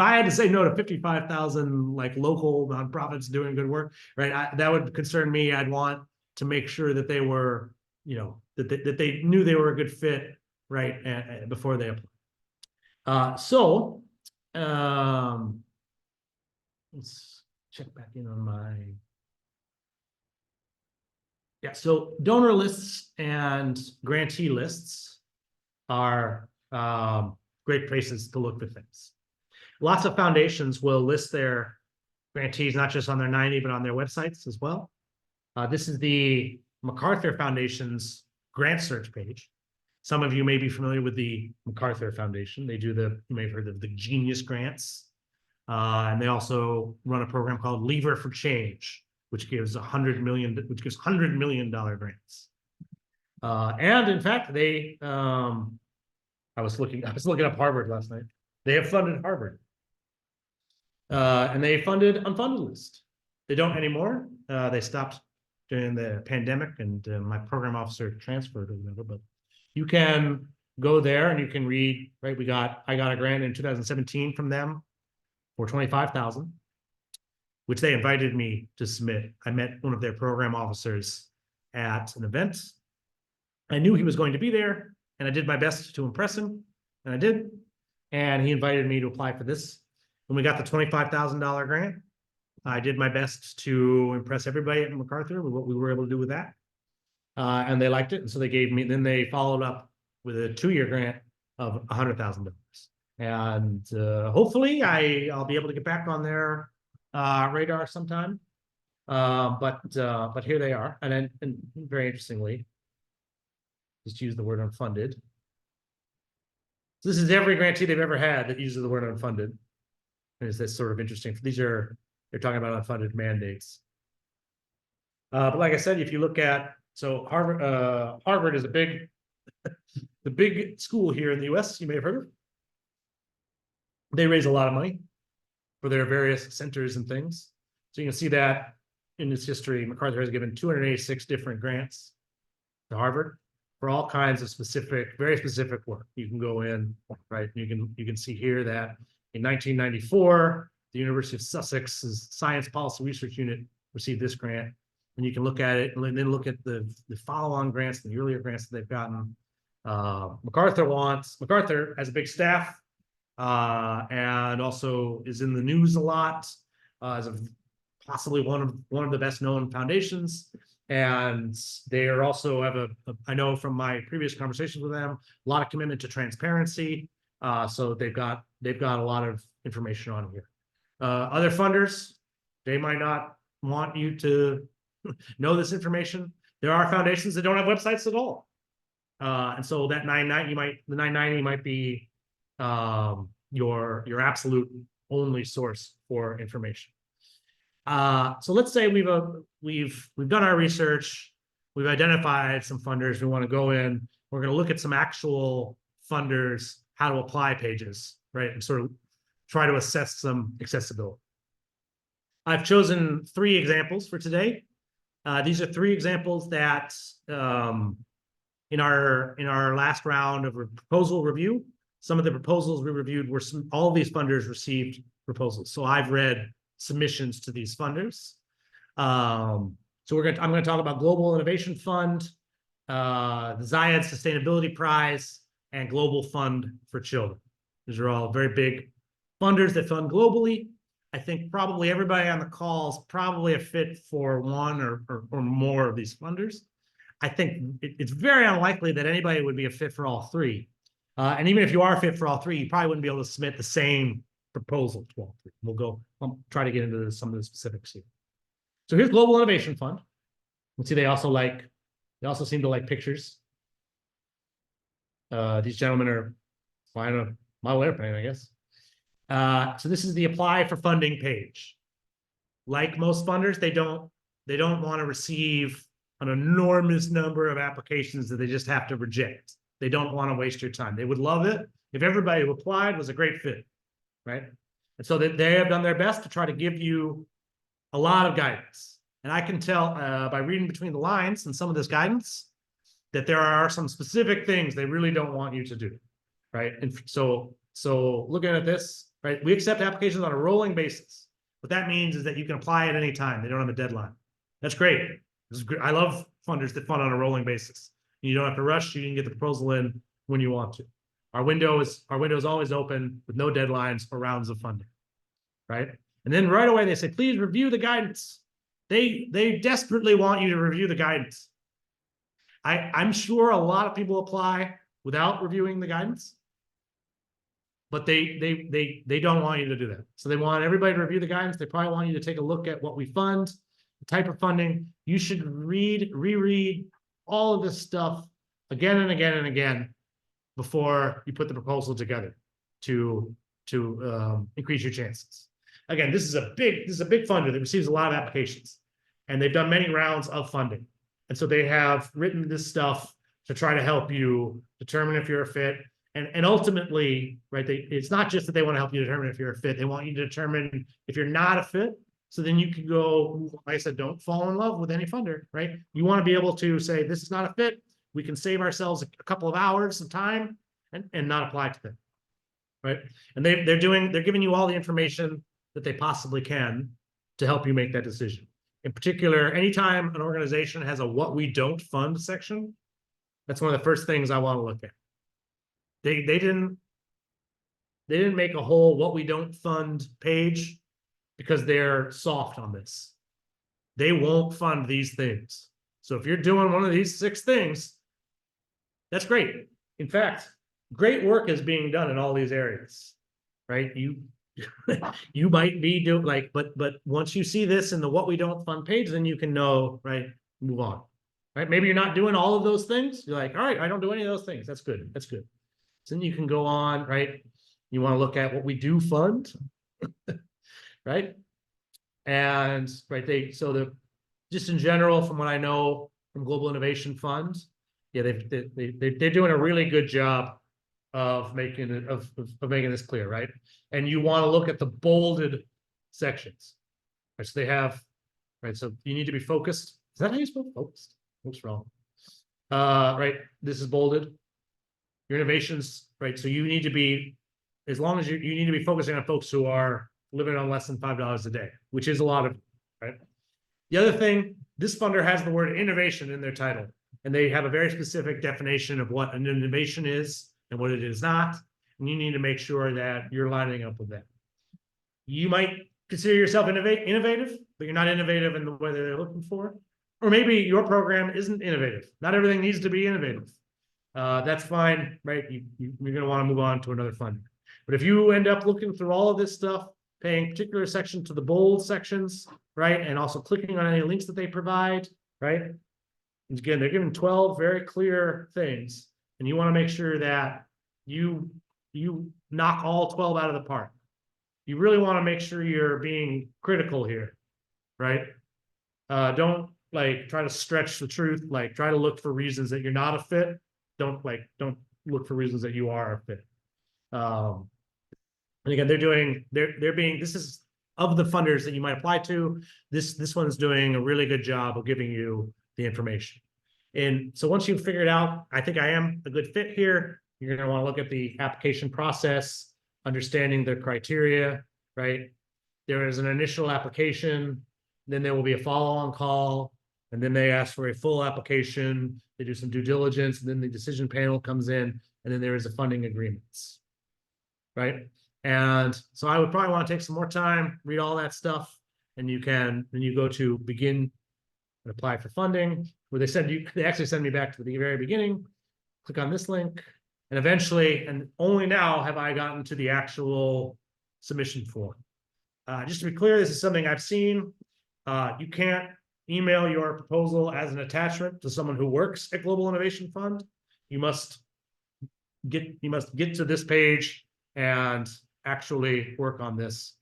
I had to say no to 55,000 like local nonprofits doing good work, right, that would concern me. I'd want to make sure that they were, that they knew they were a good fit, right, before they apply. Let's check back in on my. Yeah, so donor lists and grantee lists are great places to look for things. Lots of foundations will list their grantees, not just on their 90, but on their websites as well. This is the MacArthur Foundation's grant search page. Some of you may be familiar with the MacArthur Foundation. They do you may have heard of the Genius Grants. And they also run a program called Lever for Change, which gives $100 million grants. And in fact, I was looking up Harvard last night. They have funded Harvard. And they funded Unfunded list. They don't anymore. They stopped during the pandemic, and my program officer transferred or whatever, but you can go there and you can read, right? I got a grant in 2017 from them for $25,000. which they invited me to submit. I met one of their program officers at an event. I knew he was going to be there, and I did my best to impress him, and I did. And he invited me to apply for this. When we got the $25,000 grant, I did my best to impress everybody at MacArthur with what we were able to do with that. And they liked it, and so they gave me, then they followed up with a 2-year grant of $100,000. And hopefully I'll be able to get back on their radar sometime. But here they are, and then and very interestingly, just use the word unfunded. So this is every grantee they've ever had that uses the word unfunded. And it's this sort of interesting. They're talking about unfunded mandates. But like I said, if you look at, so Harvard is the big school here in the US, you may have heard of. They raise a lot of money for their various centers and things. So you can see that in its history, MacArthur has given 286 different grants to Harvard for all kinds of very specific work. You can go in, right? You can see here that in 1994, the University of Sussex's Science Policy Research Unit received this grant. And you can look at it and then look at the follow-on grants, the earlier grants that they've gotten. MacArthur has a big staff and also is in the news a lot as possibly one of the best known foundations. And they are also have I know from my previous conversations with them, a lot of commitment to transparency. So they've got a lot of information on here. Other funders, they might not want you to know this information. There are foundations that don't have websites at all. And so that 990 might be your absolute only source for information. So let's say we've done our research, we've identified some funders. We want to go in. We're going to look at some actual funders, how to apply pages, right, and sort of try to assess some accessibility. I've chosen 3 examples for today. These are 3 examples that in our last round of proposal review, some of the proposals we reviewed were all of these funders received proposals. So I've read submissions to these funders. So I'm going to talk about Global Innovation Fund, the Zayed Sustainability Prize, and Global Fund for Children. These are all very big funders that fund globally. I think probably everybody on the call is probably a fit for one or more of these funders. I think it's very unlikely that anybody would be a fit for all 3. And even if you are fit for all 3, you probably wouldn't be able to submit the same proposal to all 3. I'll try to get into some of the specifics here. So here's Global Innovation Fund. Let's see, they also seem to like pictures. These gentlemen are flying a model airplane, I guess. So this is the apply for funding page. Like most funders, they don't want to receive an enormous number of applications that they just have to reject. They don't want to waste your time. They would love it if everybody who applied was a great fit, right? And so they have done their best to try to give you a lot of guidance. And I can tell by reading between the lines in some of this guidance that there are some specific things they really don't want you to do, right? And so looking at this, right, we accept applications on a rolling basis. What that means is that you can apply at any time. They don't have a deadline. That's great. This is great. I love funders that fund on a rolling basis. You don't have to rush. You can get the proposal in when you want to. Our window is always open with no deadlines or rounds of funding, right? And then right away they say, please review the guidance. They desperately want you to review the guidance. I'm sure a lot of people apply without reviewing the guidance, but they don't want you to do that. So they want everybody to review the guidance. They probably want you to take a look at what we fund, the type of funding. You should reread all of this stuff again and again and again before you put the proposal together to increase your chances. Again, this is a big funder that receives a lot of applications, and they've done many rounds of funding. And so they have written this stuff to try to help you determine if you're a fit. And ultimately, right, it's not just that they want to help you determine if you're a fit. They want you to determine if you're not a fit. So then you can go, like I said, don't fall in love with any funder, right? You want to be able to say, this is not a fit. We can save ourselves a couple of hours of time and not apply to them, right? And they're giving you all the information that they possibly can to help you make that decision. In particular, anytime an organization has a what we don't fund section, that's one of the first things I want to look at. They didn't make a whole what we don't fund page because they're soft on this. They won't fund these things. So if you're doing one of these 6 things, that's great. In fact, great work is being done in all these areas, right? You might be doing like, but once you see this in the what we don't fund page, then you can know, right, move on. Right? Maybe you're not doing all of those things. You're like, all right, I don't do any of those things. That's good. That's good. So then you can go on, right? You want to look at what we do fund, right? And so just in general, from what I know from Global Innovation Fund, yeah, they're doing a really good job of making it of making this clear, right? And you want to look at the bolded sections. Right? So they have, right? So you need to be focused. Is that how you spell focused? What's wrong? Right. This is bolded. Your innovations, right? So you need to be, as long as you need to be focusing on folks who are living on less than $5 a day, which is a lot of, right? The other thing, this funder has the word innovation in their title, and they have a very specific definition of what an innovation is and what it is not. And you need to make sure that you're lining up with that. You might consider yourself innovative, but you're not innovative in the way that they're looking for. Or maybe your program isn't innovative. Not everything needs to be innovative. That's fine, right? You're going to want to move on to another fund. But if you end up looking through all of this stuff, paying particular section to the bold sections, right? And also clicking on any links that they provide, right? And again, they're giving 12 very clear things, and you want to make sure that you knock all 12 out of the park. You really want to make sure you're being critical here, right? Don't like try to stretch the truth, like try to look for reasons that you're not a fit. Don't look for reasons that you are a fit. And again, they're being, this is of the funders that you might apply to, this one's doing a really good job of giving you the information. And so once you've figured out, I think I am a good fit here, you're going to want to look at the application process, understanding the criteria, right? There is an initial application, then there will be a follow-on call, and then they ask for a full application, they do some due diligence, and then the decision panel comes in, and then there is a funding agreements, right? And so I would probably want to take some more time, read all that stuff, and then you go to begin and apply for funding, where they actually send me back to the very beginning, click on this link, and eventually, and only now have I gotten to the actual submission form. Just to be clear, this is something I've seen. You can't email your proposal as an attachment to someone who works at Global Innovation Fund. You must get to this page and actually work on this.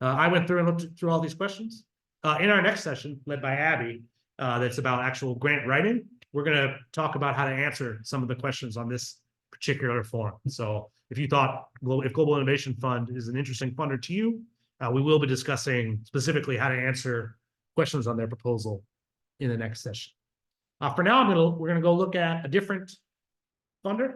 I went through and looked through all these questions. In our next session, led by Abby, that's about actual grant writing, we're going to talk about how to answer some of the questions on this particular forum. So if you thought if Global Innovation Fund is an interesting funder to you, we will be discussing specifically how to answer questions on their proposal in the next session. For now, we're going to go look at a different funder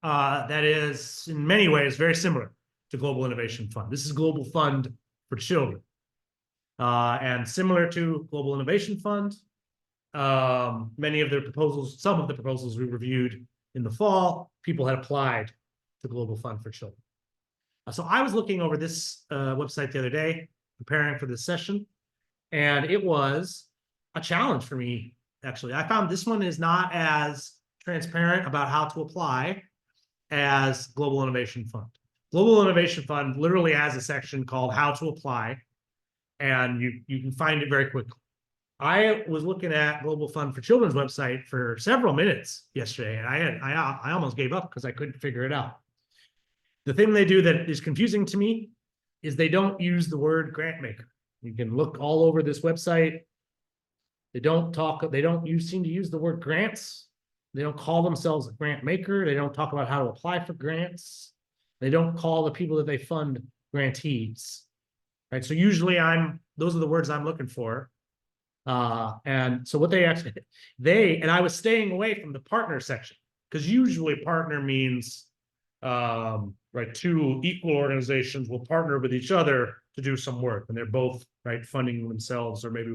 that is in many ways very similar to Global Innovation Fund. This is Global Fund for Children. And similar to Global Innovation Fund, many of their proposals, some of the proposals we reviewed in the fall, people had applied to Global Fund for Children. So I was looking over this website the other day, preparing for this session, and it was a challenge for me, actually. I found this one is not as transparent about how to apply as Global Innovation Fund. Global Innovation Fund literally has a section called How to Apply, and you can find it very quickly. I was looking at Global Fund for Children's website for several minutes yesterday, and I almost gave up because I couldn't figure it out. The thing they do that is confusing to me is they don't use the word grant maker. You can look all over this website. They don't seem to use the word grants. They don't call themselves a grant maker. They don't talk about how to apply for grants. They don't call the people that they fund grantees. Right. So usually those are the words I'm looking for. And so what and I was staying away from the partner section, because usually partner means right, two equal organizations will partner with each other to do some work, and they're both right funding themselves, or maybe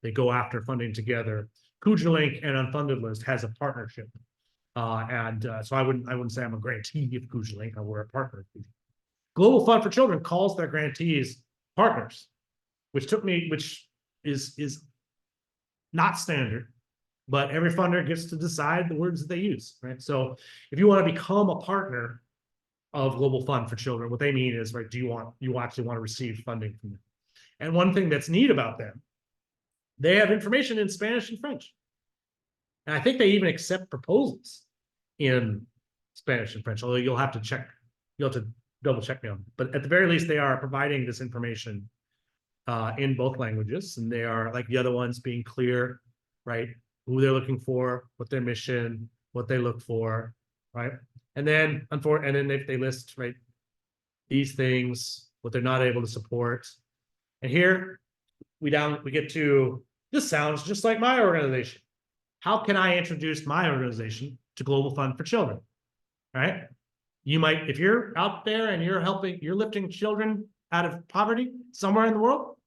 they go after funding together. Kujulink and Unfunded List has a partnership, so I wouldn't say I'm a grantee of Kujulink. We're a partner. Global Fund for Children calls their grantees partners, which is not standard, but every funder gets to decide the words that they use, right? So if you want to become a partner, of Global Fund for Children. What they mean is, right, you actually want to receive funding from them? And one thing that's neat about them, they have information in Spanish and French. And I think they even accept proposals in Spanish and French, although you'll have to double check me on it. But at the very least, they are providing this information in both languages, and they are, like the other ones, being clear, right? Who they're looking for, what their mission, what they look for, right? And then if they list, right, these things, what they're not able to support. And here we get to, this sounds just like my organization. How can I introduce my organization to Global Fund for Children? Right? You might, if you're out there and you're lifting children out of poverty somewhere in the world,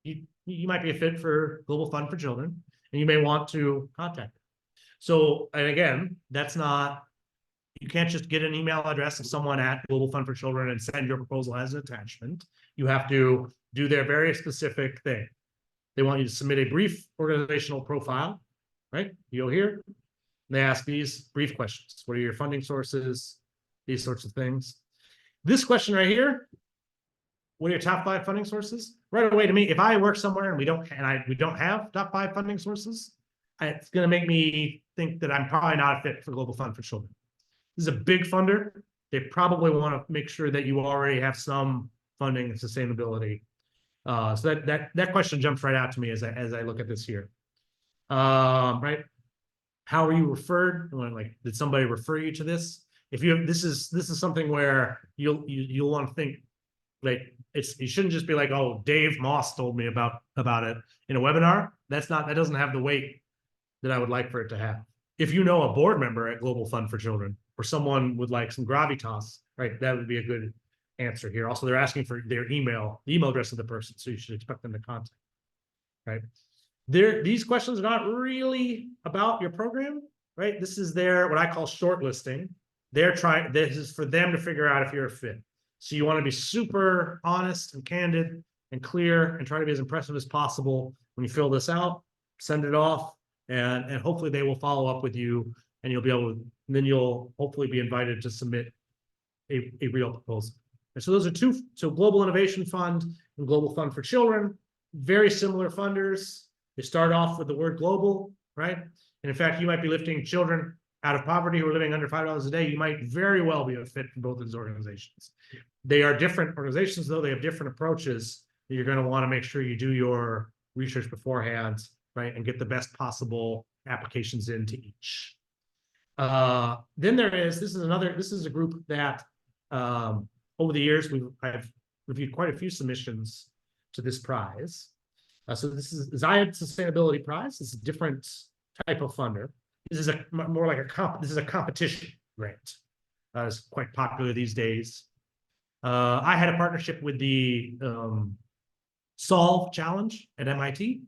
you might be a fit for Global Fund for Children, and you may want to contact them. So, and again, you can't just get an email address of someone at Global Fund for Children and send your proposal as an attachment. You have to do their very specific thing. They want you to submit a brief organizational profile, right? You go here, and they ask these brief questions. What are your funding sources? These sorts of things. This question right here, what are your top 5 funding sources? Right away to me, if I work somewhere and we don't have top 5 funding sources, it's going to make me think that I'm probably not a fit for Global Fund for Children. This is a big funder. They probably want to make sure that you already have some funding and sustainability. So that question jumps right out to me as I look at this here. Right? How are you referred? Like, did somebody refer you to this? If this is something where you'll want to think, like, you shouldn't just be like, oh, Dave Moss told me about it in a webinar. That doesn't have the weight that I would like for it to have. If you know a board member at Global Fund for Children, or someone with like some gravitas, right, that would be a good answer here. Also, they're asking for their the email address of the person, so you should expect them to contact, right? These questions are not really about your program, right? This is what I call shortlisting. This is for them to figure out if you're a fit. So you want to be super honest and candid and clear and try to be as impressive as possible when you fill this out, send it off, and hopefully they will follow up with you, and then you'll hopefully be invited to submit a real proposal. And so those are so Global Innovation Fund and Global Fund for Children, very similar funders. They start off with the word global, right? And in fact, you might be lifting children out of poverty who are living under $5 a day. You might very well be a fit for both of these organizations. They are different organizations, though. They have different approaches. You're going to want to make sure you do your research beforehand, right, and get the best possible applications into each. Then this is a group that over the years I've reviewed quite a few submissions to this prize. So this is the Zayed Sustainability Prize. It's a different type of funder. This is more like a competition grant. It's quite popular these days. I had a partnership with the Solve Challenge at MIT,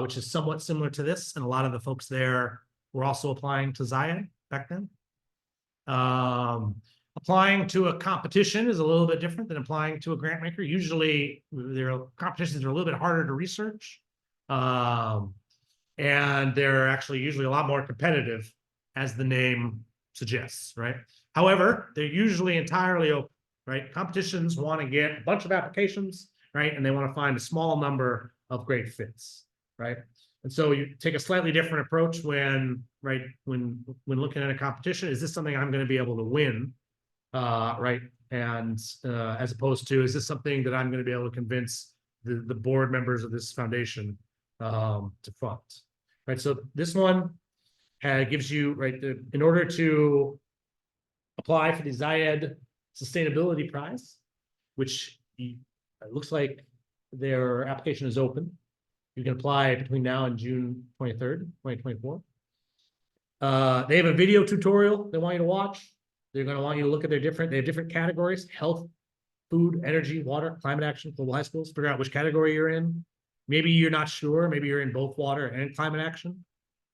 which is somewhat similar to this, and a lot of the folks there were also applying to Zayed back then. Applying to a competition is a little bit different than applying to a grant maker. Usually, their competitions are a little bit harder to research, and they're actually usually a lot more competitive, as the name suggests, right? However, they're usually entirely open, right? Competitions want to get a bunch of applications, right? And they want to find a small number of great fits, right? And so you take a slightly different approach when looking at a competition. Is this something I'm going to be able to win, right? And as opposed to, is this something that I'm going to be able to convince the board members of this foundation to fund, right? So this one gives you, right, in order to apply for the Zayed Sustainability Prize, which it looks like their application is open. You can apply between now and June 23rd, 2024. They have a video tutorial they want you to watch. They're going to want you to look at they have different categories: health, food, energy, water, climate action, global high schools. Figure out which category you're in. Maybe you're not sure. Maybe you're in both water and climate action.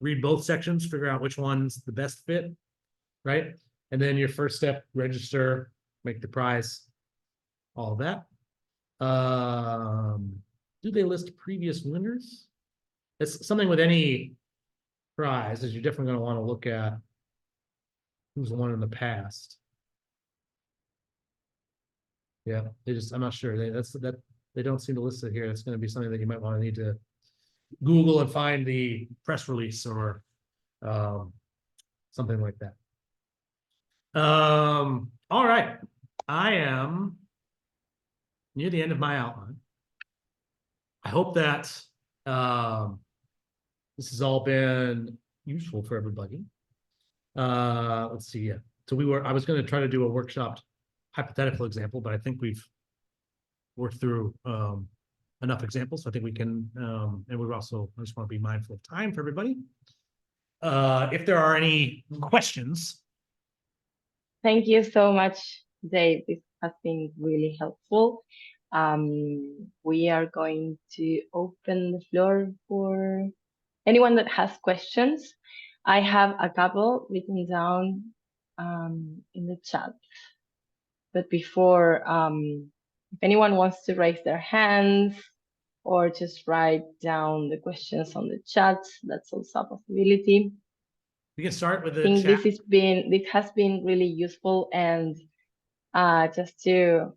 Read both sections, figure out which one's the best fit, right? And then your first step, register, make the prize, all of that. Do they list previous winners? It's something with any prize, is you're definitely going to want to look at who's won in the past. Yeah, I'm not sure. They don't seem to list it here. That's going to be something that you might want to need to Google and find the press release or something like that. All right. I am near the end of my outline. I hope that this has all been useful for everybody. Let's see. Yeah. So I was going to try to do a workshopped hypothetical example, but I think we've worked through enough examples. So I think we can, and I just want to be mindful of time for everybody. If there are any questions. Thank you so much, Dave. This has been really helpful. We are going to open the floor for anyone that has questions. I have a couple written down in the chat. But before, if anyone wants to raise their hands or just write down the questions on the chat, that's also a possibility. We can start with I the think chat. this has been really useful, and just to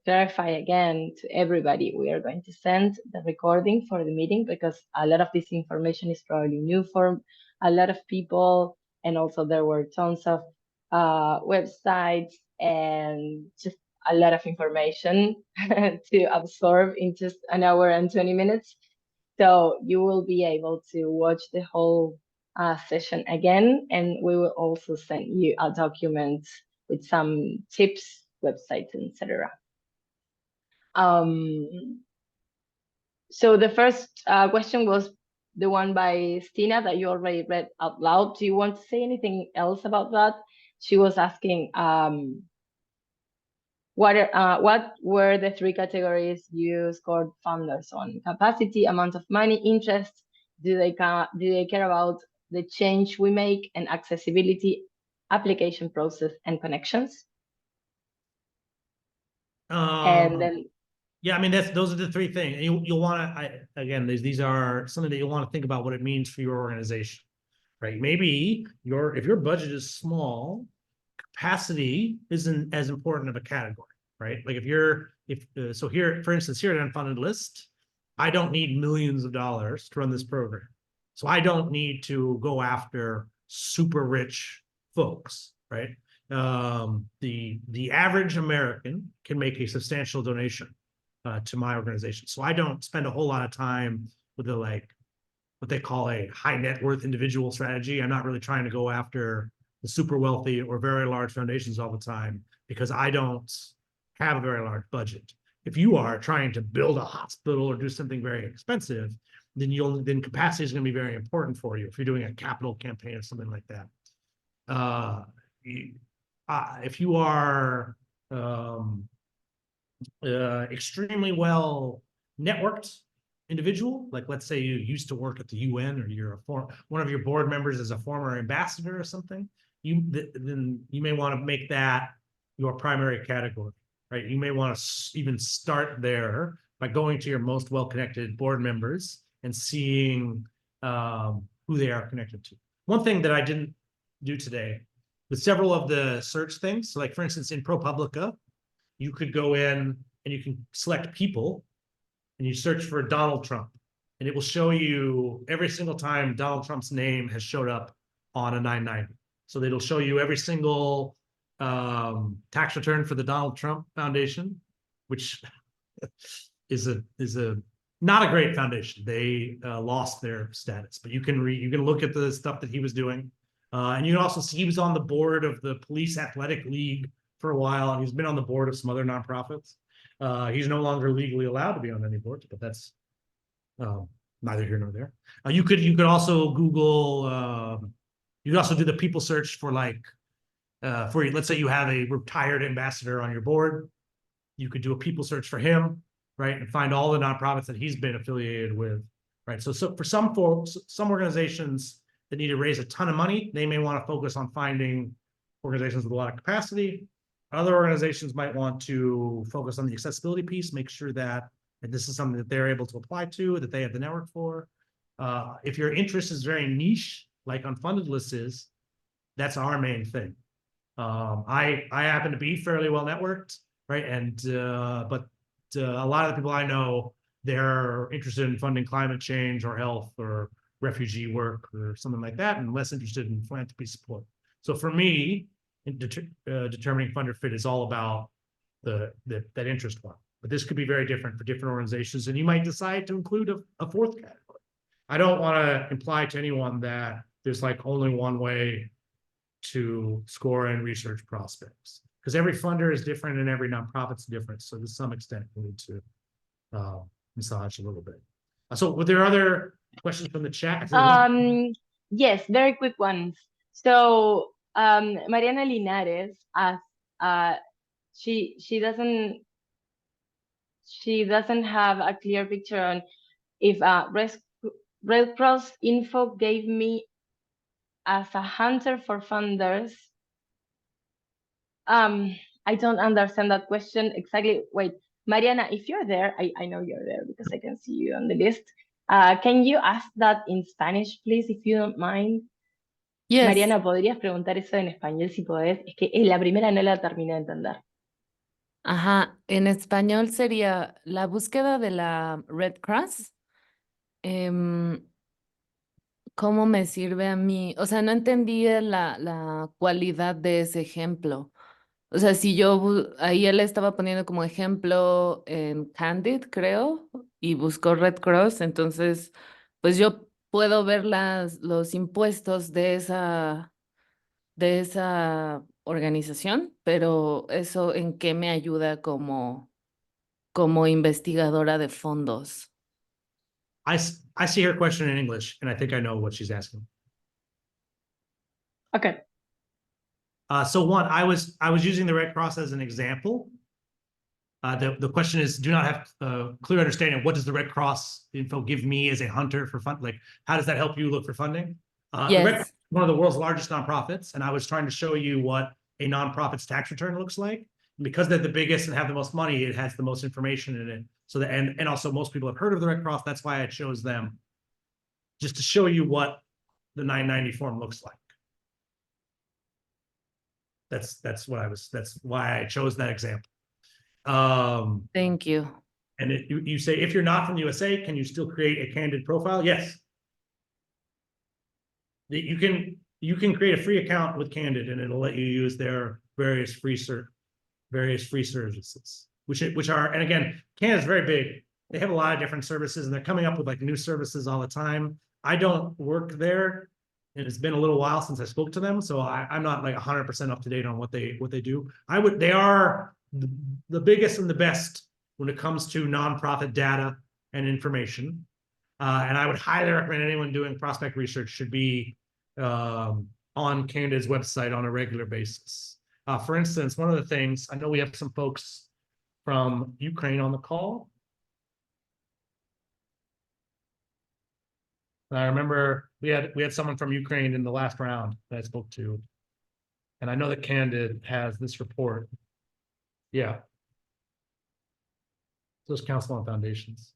clarify again to everybody, we are going to send the recording for the meeting because a lot of this information is probably new for a lot of people, and also there were tons of websites and just a lot of information to absorb in just an hour and 20 minutes. So you will be able to watch the whole session again, and we will also send you a document with some tips, websites, etc. So the first question was the one by Stina that you already read out loud. Do you want to say anything else about that? She was asking, what were the three categories you scored funders on? Capacity, amount of money, interest. Do they care about the change we make, and accessibility, application process, and connections? And then yeah, I mean those are the three things. You'll want to again, these are something that you'll want to think about what it means for your organization, right? Maybe if your budget is small, capacity isn't as important of a category, right? Like so here, for instance, here at Unfunded List, I don't need millions of dollars to run this program. So I don't need to go after super rich folks, right? The average American can make a substantial donation to my organization. So I don't spend a whole lot of time with what they call a high net worth individual strategy. I'm not really trying to go after the super wealthy or very large foundations all the time because I don't have a very large budget. If you are trying to build a hospital or do something very expensive, then capacity is going to be very important for you if you're doing a capital campaign or something like that. If you are extremely well networked individual, like let's say you used to work at the UN or you're one of your board members is a former ambassador or something, then you may want to make that your primary category, right? You may want to even start there by going to your most well-connected board members and seeing who they are connected to. One thing that I didn't do today with several of the search things, so like for instance, in ProPublica, you could go in and you can select people and you search for Donald Trump, and it will show you every single time Donald Trump's name has showed up on a 990. So it'll show you every single tax return for the Donald Trump Foundation, which is a not a great foundation. They lost their status, but you can look at the stuff that he was doing, and you can also see he was on the board of the Police Athletic League for a while, and he's been on the board of some other nonprofits. He's no longer legally allowed to be on any boards, but that's neither here nor there. You could also Google. You could also do the people search for let's say you have a retired ambassador on your board. You could do a people search for him, right, and find all the nonprofits that he's been affiliated with, right? So for some folks, some organizations that need to raise a ton of money, they may want to focus on finding organizations with a lot of capacity. Other organizations might want to focus on the accessibility piece, make sure that this is something that they're able to apply to, that they have the network for. If your interest is very niche, like Unfunded List is, that's our main thing. I happen to be fairly well networked. right? And but a lot of the people I know, they're interested in funding climate change or health or refugee work or something like that, and less interested in philanthropy support. So for me, determining funder fit is all about that interest one. But this could be very different for different organizations, and you might decide to include a fourth category. I don't want to imply to anyone that there's like only one way to score in research prospects, because every funder is different and every nonprofit's different. So to some extent, we need to massage a little bit. So were there other questions from the chat? Yes, very quick ones. So Mariana Linares asked, she doesn't have a clear picture on if Red Cross info gave me as a hunter for funders. I don't understand that question exactly. Wait, Mariana, if you're there, I know you're there because I can see you on the list. Can you ask that in Spanish, please, if you don't mind? Yes. Mariana, ¿podrías preguntar eso en español si podés? Es que la primera no la terminé de entender. Ajá, en español sería la búsqueda de la Red Cross. ¿Cómo me sirve a mí? O sea, no entendí la cualidad de ese ejemplo. O sea, si ahí él estaba poniendo como ejemplo en Candid, creo, y buscó Red Cross, entonces, pues yo puedo ver los impuestos de esa organización, pero eso en qué me ayuda como investigadora de fondos. I see her question in English, and I think I know what she's asking. Okay. So one, I was using the Red Cross as an example. The question is, do not have a clear understanding of what does the Red Cross info give me as a hunter for fund? Like, how does that help you look for funding? Yes. The Red Cross is one of the world's largest nonprofits, and I was trying to show you what a nonprofit's tax return looks like. And because they're the biggest and have the most money, it has the most information in it. So that, and also most people have heard of the Red Cross. That's why I chose them, just to show you what the 990 form looks like. That's why I chose that example. Thank you. And you say, if you're not from the USA, can you still create a candid profile? Yes. You can create a free account with Candid, and it'll let you use their various free services, which are, and again, Candid's very big. They have a lot of different services, and they're coming up with like new services all the time. I don't work there, and it's been a little while since I spoke to them, so I'm not like 100% up to date on what they do. They are the biggest and the best when it comes to nonprofit data and information. And I would highly recommend anyone doing prospect research should be on Candid's website on a regular basis. For instance, one of the things, I know we have some folks from Ukraine on the call. And I remember we had someone from Ukraine in the last round that I spoke to. And I know that Candid has this report. Yeah. Those council on foundations.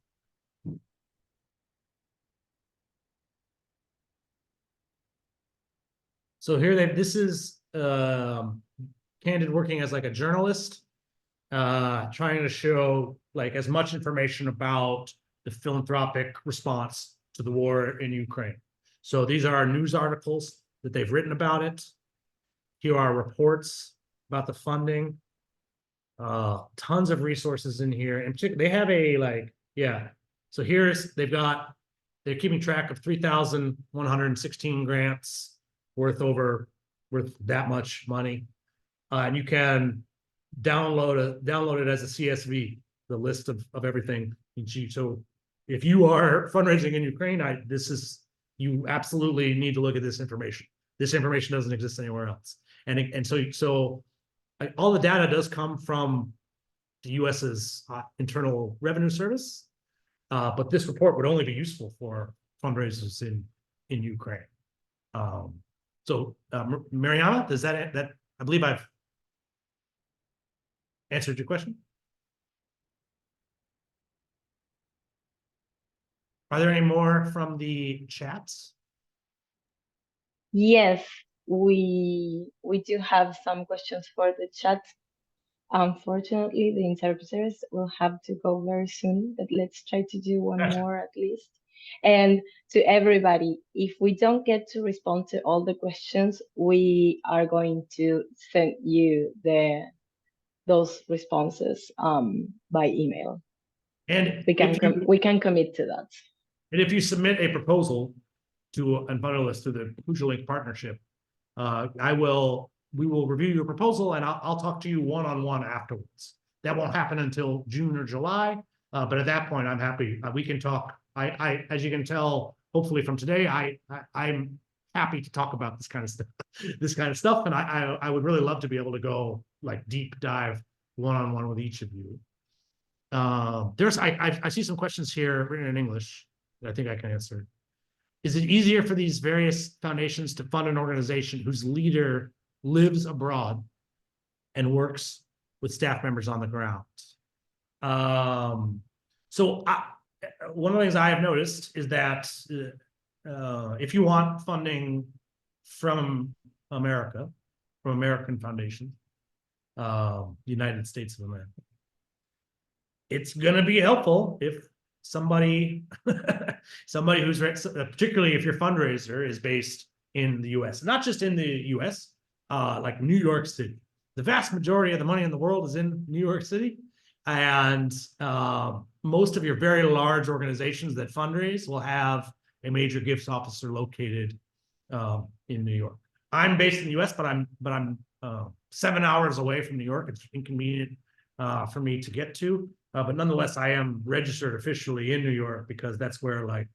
So here this is Candid working as like a journalist, trying to show like as much information about the philanthropic response to the war in Ukraine. So these are news articles that they've written about it. Here are reports about the funding. Tons of resources in here. In particular, they have a like, yeah. So they're keeping track of 3,116 grants worth that much money. And you can download it as a CSV, the list of everything. So if you are fundraising in Ukraine, you absolutely need to look at this information. This information doesn't exist anywhere else. And so all the data does come from the US's Internal Revenue Service, but this report would only be useful for fundraisers in Ukraine. So Mariana, does that I believe I've answered your question? Are there any more from the chats? Yes, we do have some questions for the chat. Unfortunately, the interpreters will have to go very soon, but let's try to do one Gotcha. more at least. And to everybody, if we don't get to respond to all the questions, we are going to send you those responses by email. And We can commit to that. and if you submit a proposal to Unfunded List through the Link partnership, we will review your proposal and I'll talk to you one-on-one afterwards. That won't happen until June or July, but at that point, I'm happy. We can talk. As you can tell, hopefully from today, I'm happy to talk about this kind of stuff, and I would really love to be able to go like deep dive one-on-one with each of you. I see some questions here written in English that I think I can answer. Is it easier for these various foundations to fund an organization whose leader lives abroad and works with staff members on the ground? One of the things I have noticed is that if you want funding from America, from American foundation, United States of America, it's going to be helpful if somebody who's, particularly if your fundraiser is based in the US, not just in the US, like New York City. The vast majority of the money in the world is in New York City. And most of your very large organizations that fundraise will have a major gifts officer located in New York. I'm based in the US, but I'm 7 hours away from New York. It's inconvenient for me to get to. But nonetheless, I am registered officially in New York because that's where like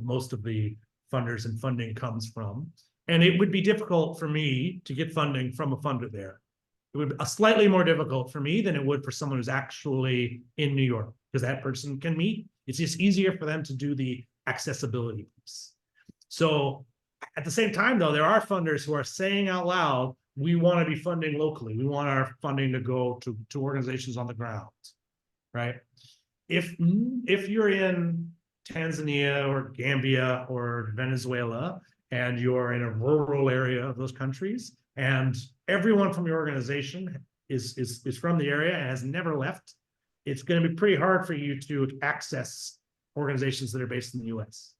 most of the funders and funding comes from. And it would be difficult for me to get funding from a funder there. It would be slightly more difficult for me than it would for someone who's actually in New York, because that person can meet. It's just easier for them to do the accessibility piece. So at the same time, though, there are funders who are saying out loud, we want to be funding locally. We want our funding to go to organizations on the ground. Right? If you're in Tanzania or Gambia or Venezuela and you're in a rural area of those countries and everyone from your organization is from the area and has never left, it's going to be pretty hard for you to access organizations that are based in the US.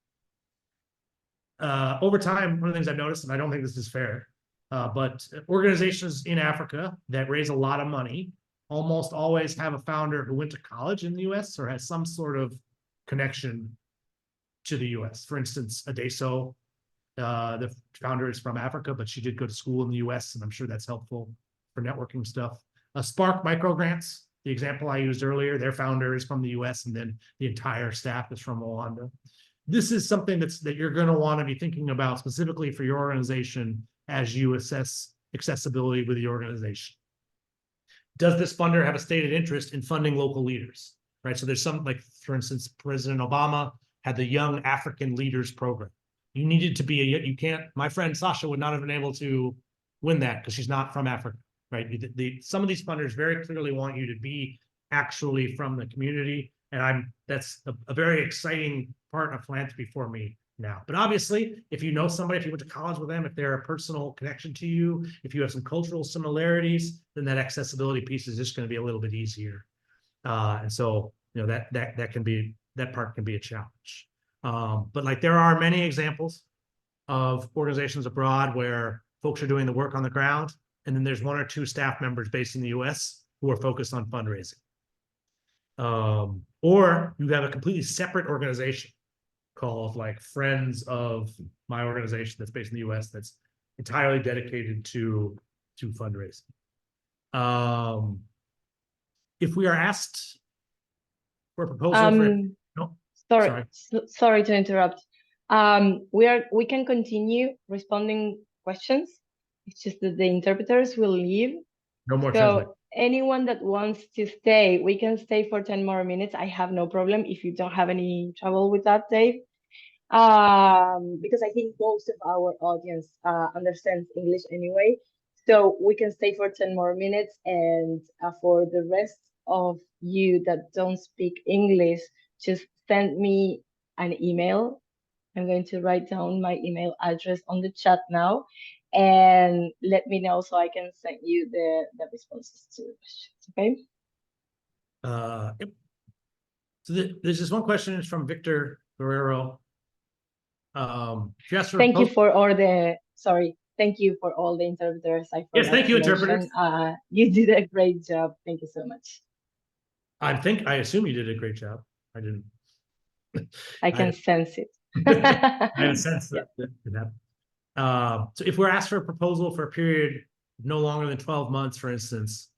Over time, one of the things I've noticed, and I don't think this is fair, but organizations in Africa that raise a lot of money almost always have a founder who went to college in the US or has some sort of connection to the US. For instance, Adeso, the founder is from Africa, but she did go to school in the US, and I'm sure that's helpful for networking stuff. Spark Microgrants, the example I used earlier, their founder is from the US, and then the entire staff is from Rwanda. This is something that you're going to want to be thinking about specifically for your organization as you assess accessibility with the organization. Does this funder have a stated interest in funding local leaders? Right. So there's some, like, for instance, President Obama had the Young African Leaders Program. You needed to be you can't, my friend Sasha would not have been able to win that because she's not from Africa. Right. Some of these funders very clearly want you to be actually from the community. And that's a very exciting part of philanthropy for me now. But obviously, if you know somebody, if you went to college with them, if they're a personal connection to you, if you have some cultural similarities, then that accessibility piece is just going to be a little bit easier. And so, you know, that part can be a challenge. But like there are many examples of organizations abroad where folks are doing the work on the ground, and then there's 1 or 2 staff members based in the US who are focused on fundraising. Or you have a completely separate organization called like Friends of my organization that's based in the US that's entirely dedicated to fundraising. If we are asked for a proposal sorry to interrupt. We can continue responding questions. It's just that the interpreters will leave. No more. So anyone that wants to stay, we can stay for 10 more minutes. I have no problem if you don't have any trouble with that, Dave. Because I think most of our audience understands English anyway. So we can stay for 10 more minutes, and for the rest of you that don't speak English, just send me an email. I'm going to write down my email address on the chat now, and let me know so I can send you the responses to the questions, okay? Yep. So there's just one question, it's from Victor Guerrero. Just Thank you for all the, sorry, thank you for all the interpreters. I Yes, forgot thank you, to mention. interpreters. You did a great job. Thank you so much. I assume you did a great job. I didn't. I can sense it. I had a sense Yeah. that could happen. So if we're asked for a proposal for a period no longer than 12 months, for instance,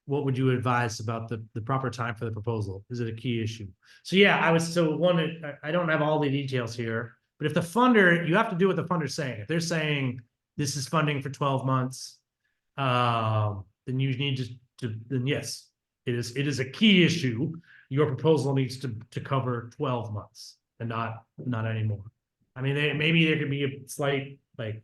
what would you advise about the proper time for the proposal? Is it a key issue? So yeah, I don't have all the details here, but if the funder, you have to do what the funder's saying. If they're saying this is funding for 12 months, then you need then yes, it is a key issue. Your proposal needs to cover 12 months and not anymore. I mean, maybe there could be a slight, like,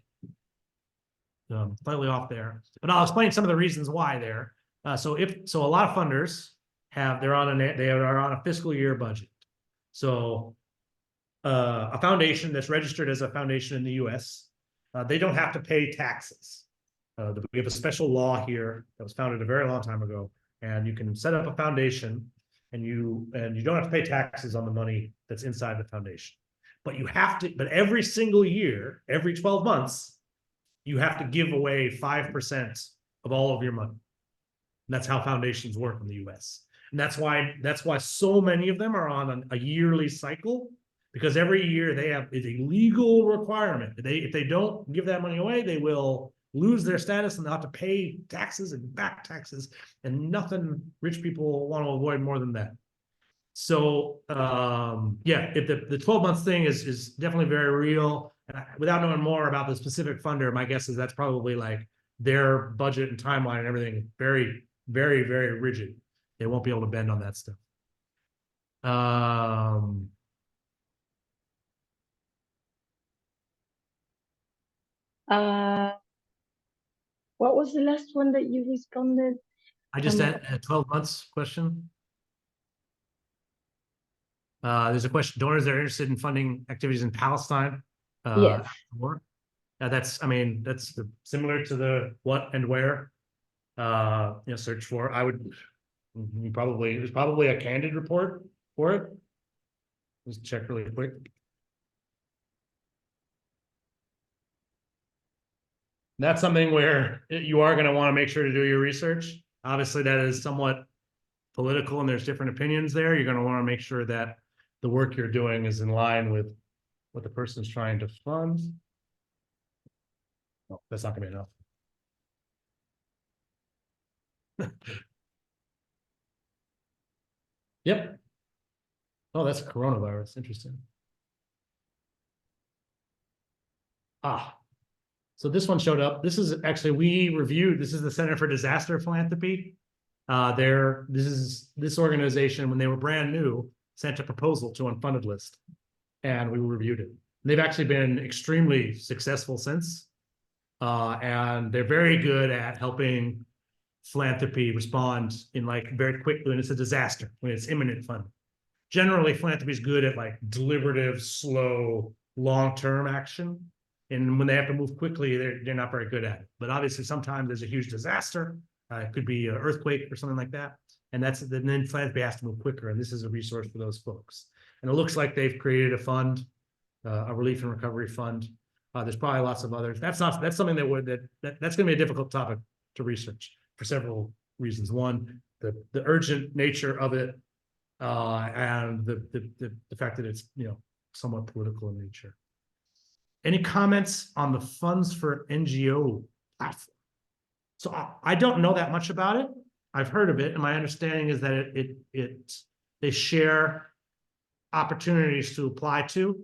slightly off there, but I'll explain some of the reasons why there. So a lot of funders they are on a fiscal year budget. So a foundation that's registered as a foundation in the US, they don't have to pay taxes. We have a special law here that was founded a very long time ago, and you can set up a foundation and you don't have to pay taxes on the money that's inside the foundation. But every single year, every 12 months, you have to give away 5% of all of your money. And that's how foundations work in the US. And that's why so many of them are on a yearly cycle, because every year it's a legal requirement. If they don't give that money away, they will lose their status and they'll have to pay taxes and back taxes, and nothing rich people want to avoid more than that. So yeah, if the 12 months thing is definitely very real. And without knowing more about the specific funder, my guess is that's probably like their budget and timeline and everything very, very, very rigid. They won't be able to bend on that stuff. What was the last one that you responded? I just had a 12 months question. There's a question, donors that are interested in funding activities in Palestine. Yes. That's similar to the what and where, search for. There's probably a candid report for it. Just check really quick. That's something where you are going to want to make sure to do your research. Obviously, that is somewhat political and there's different opinions there. You're going to want to make sure that the work you're doing is in line with what the person's trying to fund. No, that's not going to be enough. Yep. Oh, that's coronavirus. Interesting. So this one showed up. This is actually, this is the Center for Disaster Philanthropy. This organization, when they were brand new, sent a proposal to Unfunded list, and we reviewed it. They've actually been extremely successful since, and they're very good at helping philanthropy respond in very quickly when it's a disaster, when it's imminent funding. Generally, philanthropy is good at deliberative, slow, long-term action. And when they have to move quickly, they're not very good at it. But obviously, sometimes there's a huge disaster. It could be an earthquake or something like that. And then philanthropy has to move quicker. And this is a resource for those folks. And it looks like they've created a fund, a relief and recovery fund. There's probably lots of others. That's something that's going to be a difficult topic to research for several reasons. One, the urgent nature of it, and the fact that it's somewhat political in nature. Any comments on the funds for NGO platform? So I don't know that much about it. I've heard of it, and my understanding is that they share opportunities to apply to.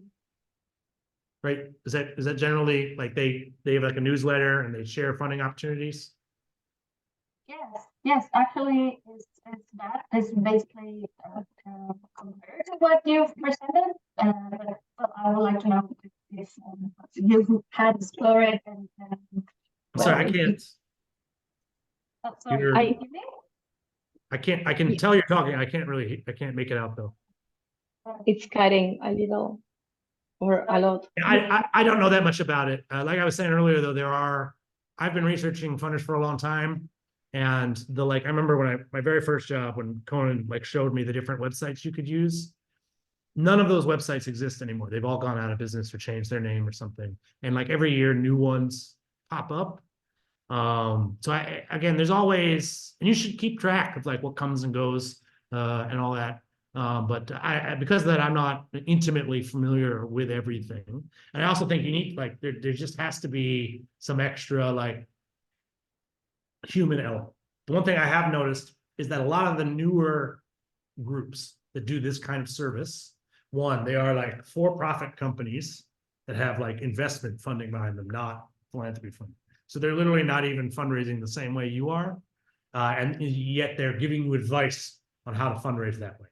Right? Is that generally they have a newsletter and they share funding opportunities? Yes. Actually, it's basically compared to what you've presented. But I would like to know if you had explored it and I'm sorry, I can't. Sorry, I can tell you're talking. I can't make it out though. It's cutting a little or a lot. I don't know that much about it. Like I was saying earlier, though, there are I've been researching funders for a long time. And I remember when my very first job, when Conan showed me the different websites you could use, none of those websites exist anymore. They've all gone out of business or changed their name or something. And every year, new ones pop up. So again, there's always, and you should keep track of what comes and goes and all that. But because of that, I'm not intimately familiar with everything. And I also think you need there just has to be some extra human element. The one thing I have noticed is that a lot of the newer groups that do this kind of service, one, they are for-profit companies that have investment funding behind them, not philanthropy funding. So they're literally not even fundraising the same way you are, and yet they're giving you advice on how to fundraise that way.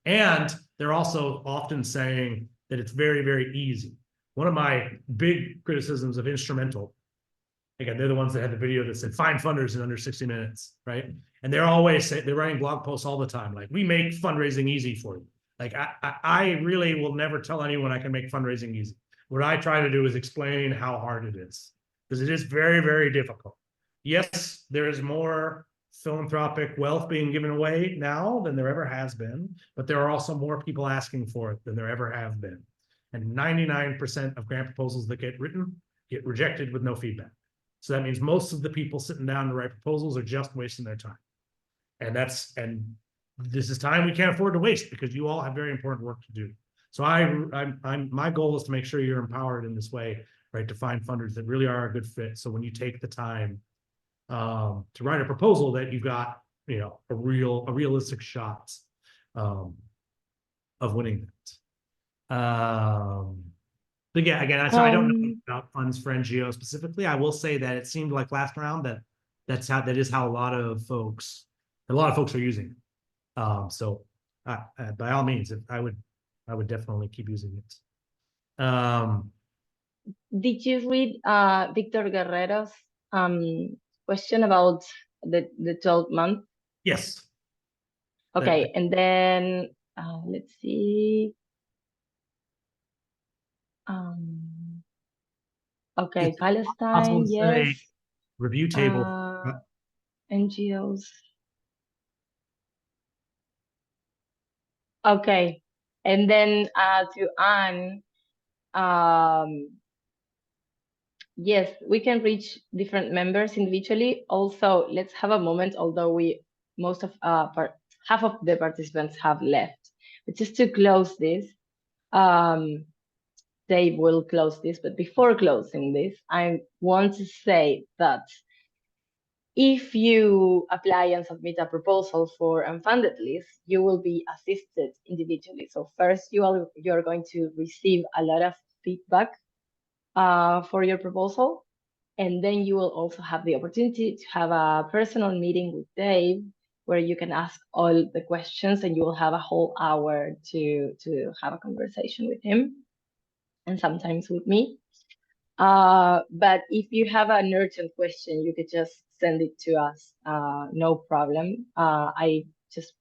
And they're also often saying that it's very, very easy. One of my big criticisms of Instrumental, again, they're the ones that had the video that said find funders in under 60 minutes, right? And they're always saying, they're writing blog posts all the time, we make fundraising easy for you. I really will never tell anyone I can make fundraising easy. What I try to do is explain how hard it is, because it is very, very difficult. Yes, there is more philanthropic wealth being given away now than there ever has been, but there are also more people asking for it than there ever have been. And 99% of grant proposals that get written get rejected with no feedback. So that means most of the people sitting down to write proposals are just wasting their time. And this is time we can't afford to waste, because you all have very important work to do. So my goal is to make sure you're empowered in this way, right? To find funders that really are a good fit. So when you take the time to write a proposal, that you've got, a realistic shot of winning that. But yeah, again, I don't know about funds for NGOs specifically. I will say that it seemed like last round that is how a lot of folks are using it. So by all means, I would definitely keep using it. Did you read Victor Guerrero's question about the 12-month? Yes. Okay, and then let's see. Okay, Palestine, yes. Review table. NGOs. Okay, and then to Anne, yes, we can reach different members individually. Also, let's have a moment, although half of the participants have left. But just to close this, Dave will close this, but before closing this, I want to say that if you apply and submit a proposal for unfunded list, you will be assisted individually. So first, you're going to receive a lot of feedback for your proposal. And then you will also have the opportunity to have a personal meeting with Dave, where you can ask all the questions, and you will have a whole hour to have a conversation with him, and sometimes with me. But if you have an urgent question, you could just send it to us, no problem. I just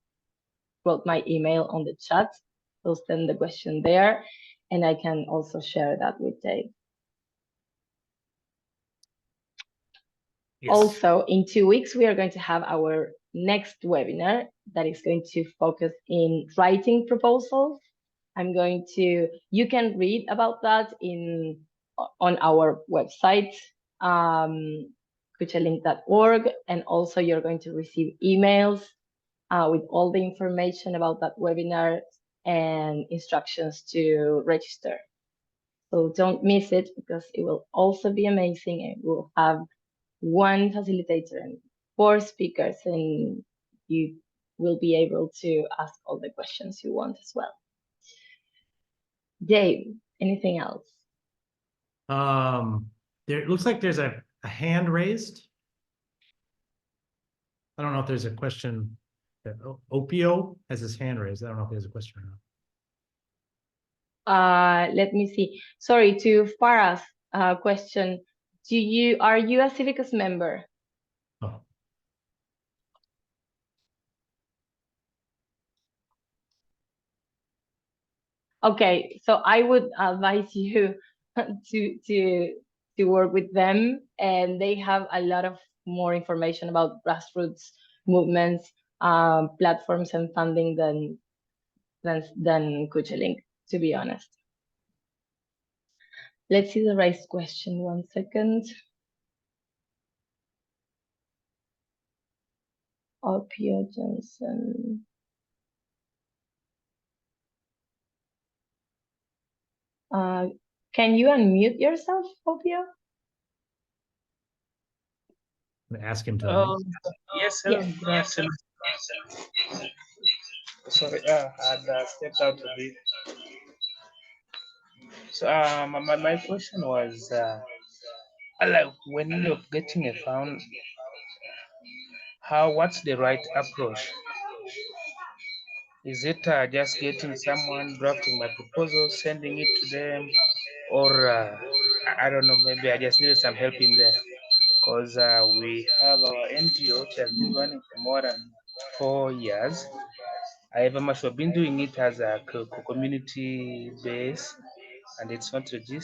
wrote my email on the chat, so send the question there, and I can also share that with Dave. Yes. Also, in 2 weeks, we are going to have our next webinar that is going to focus in writing proposals. You can read about that on our website, kuchalink.org, and also you're going to receive emails with all the information about that webinar and instructions to register. So don't miss it, because it will also be amazing, and we'll have one facilitator and 4 speakers, and you will be able to ask all the questions you want as well. Dave, anything else? It looks like there's a hand raised. I don't know if there's a question. Opio has his hand raised. I don't know if there's a question or not. Let me see. Sorry, to Farah's question. Are you a Civicus member? Oh. Okay, so I would advise you to to work with them, and they have a lot of more information about grassroots movements, platforms, and funding than Kuchelink, to be honest. Let's see the raised question. 1 second. Opio Johnson. Can you unmute yourself, Opio? Ask him to. Yes, Yes. good afternoon. Sorry, I'd stepped out a bit. So, my question was, like when you're getting a fund, what's the right approach? Is it just getting someone drafting my proposal, sending it to them, or I don't know, maybe I just needed some help in there, because we have our NGO which has been running for more than 4 years. However much we've been doing it as a community base, and it's not registered.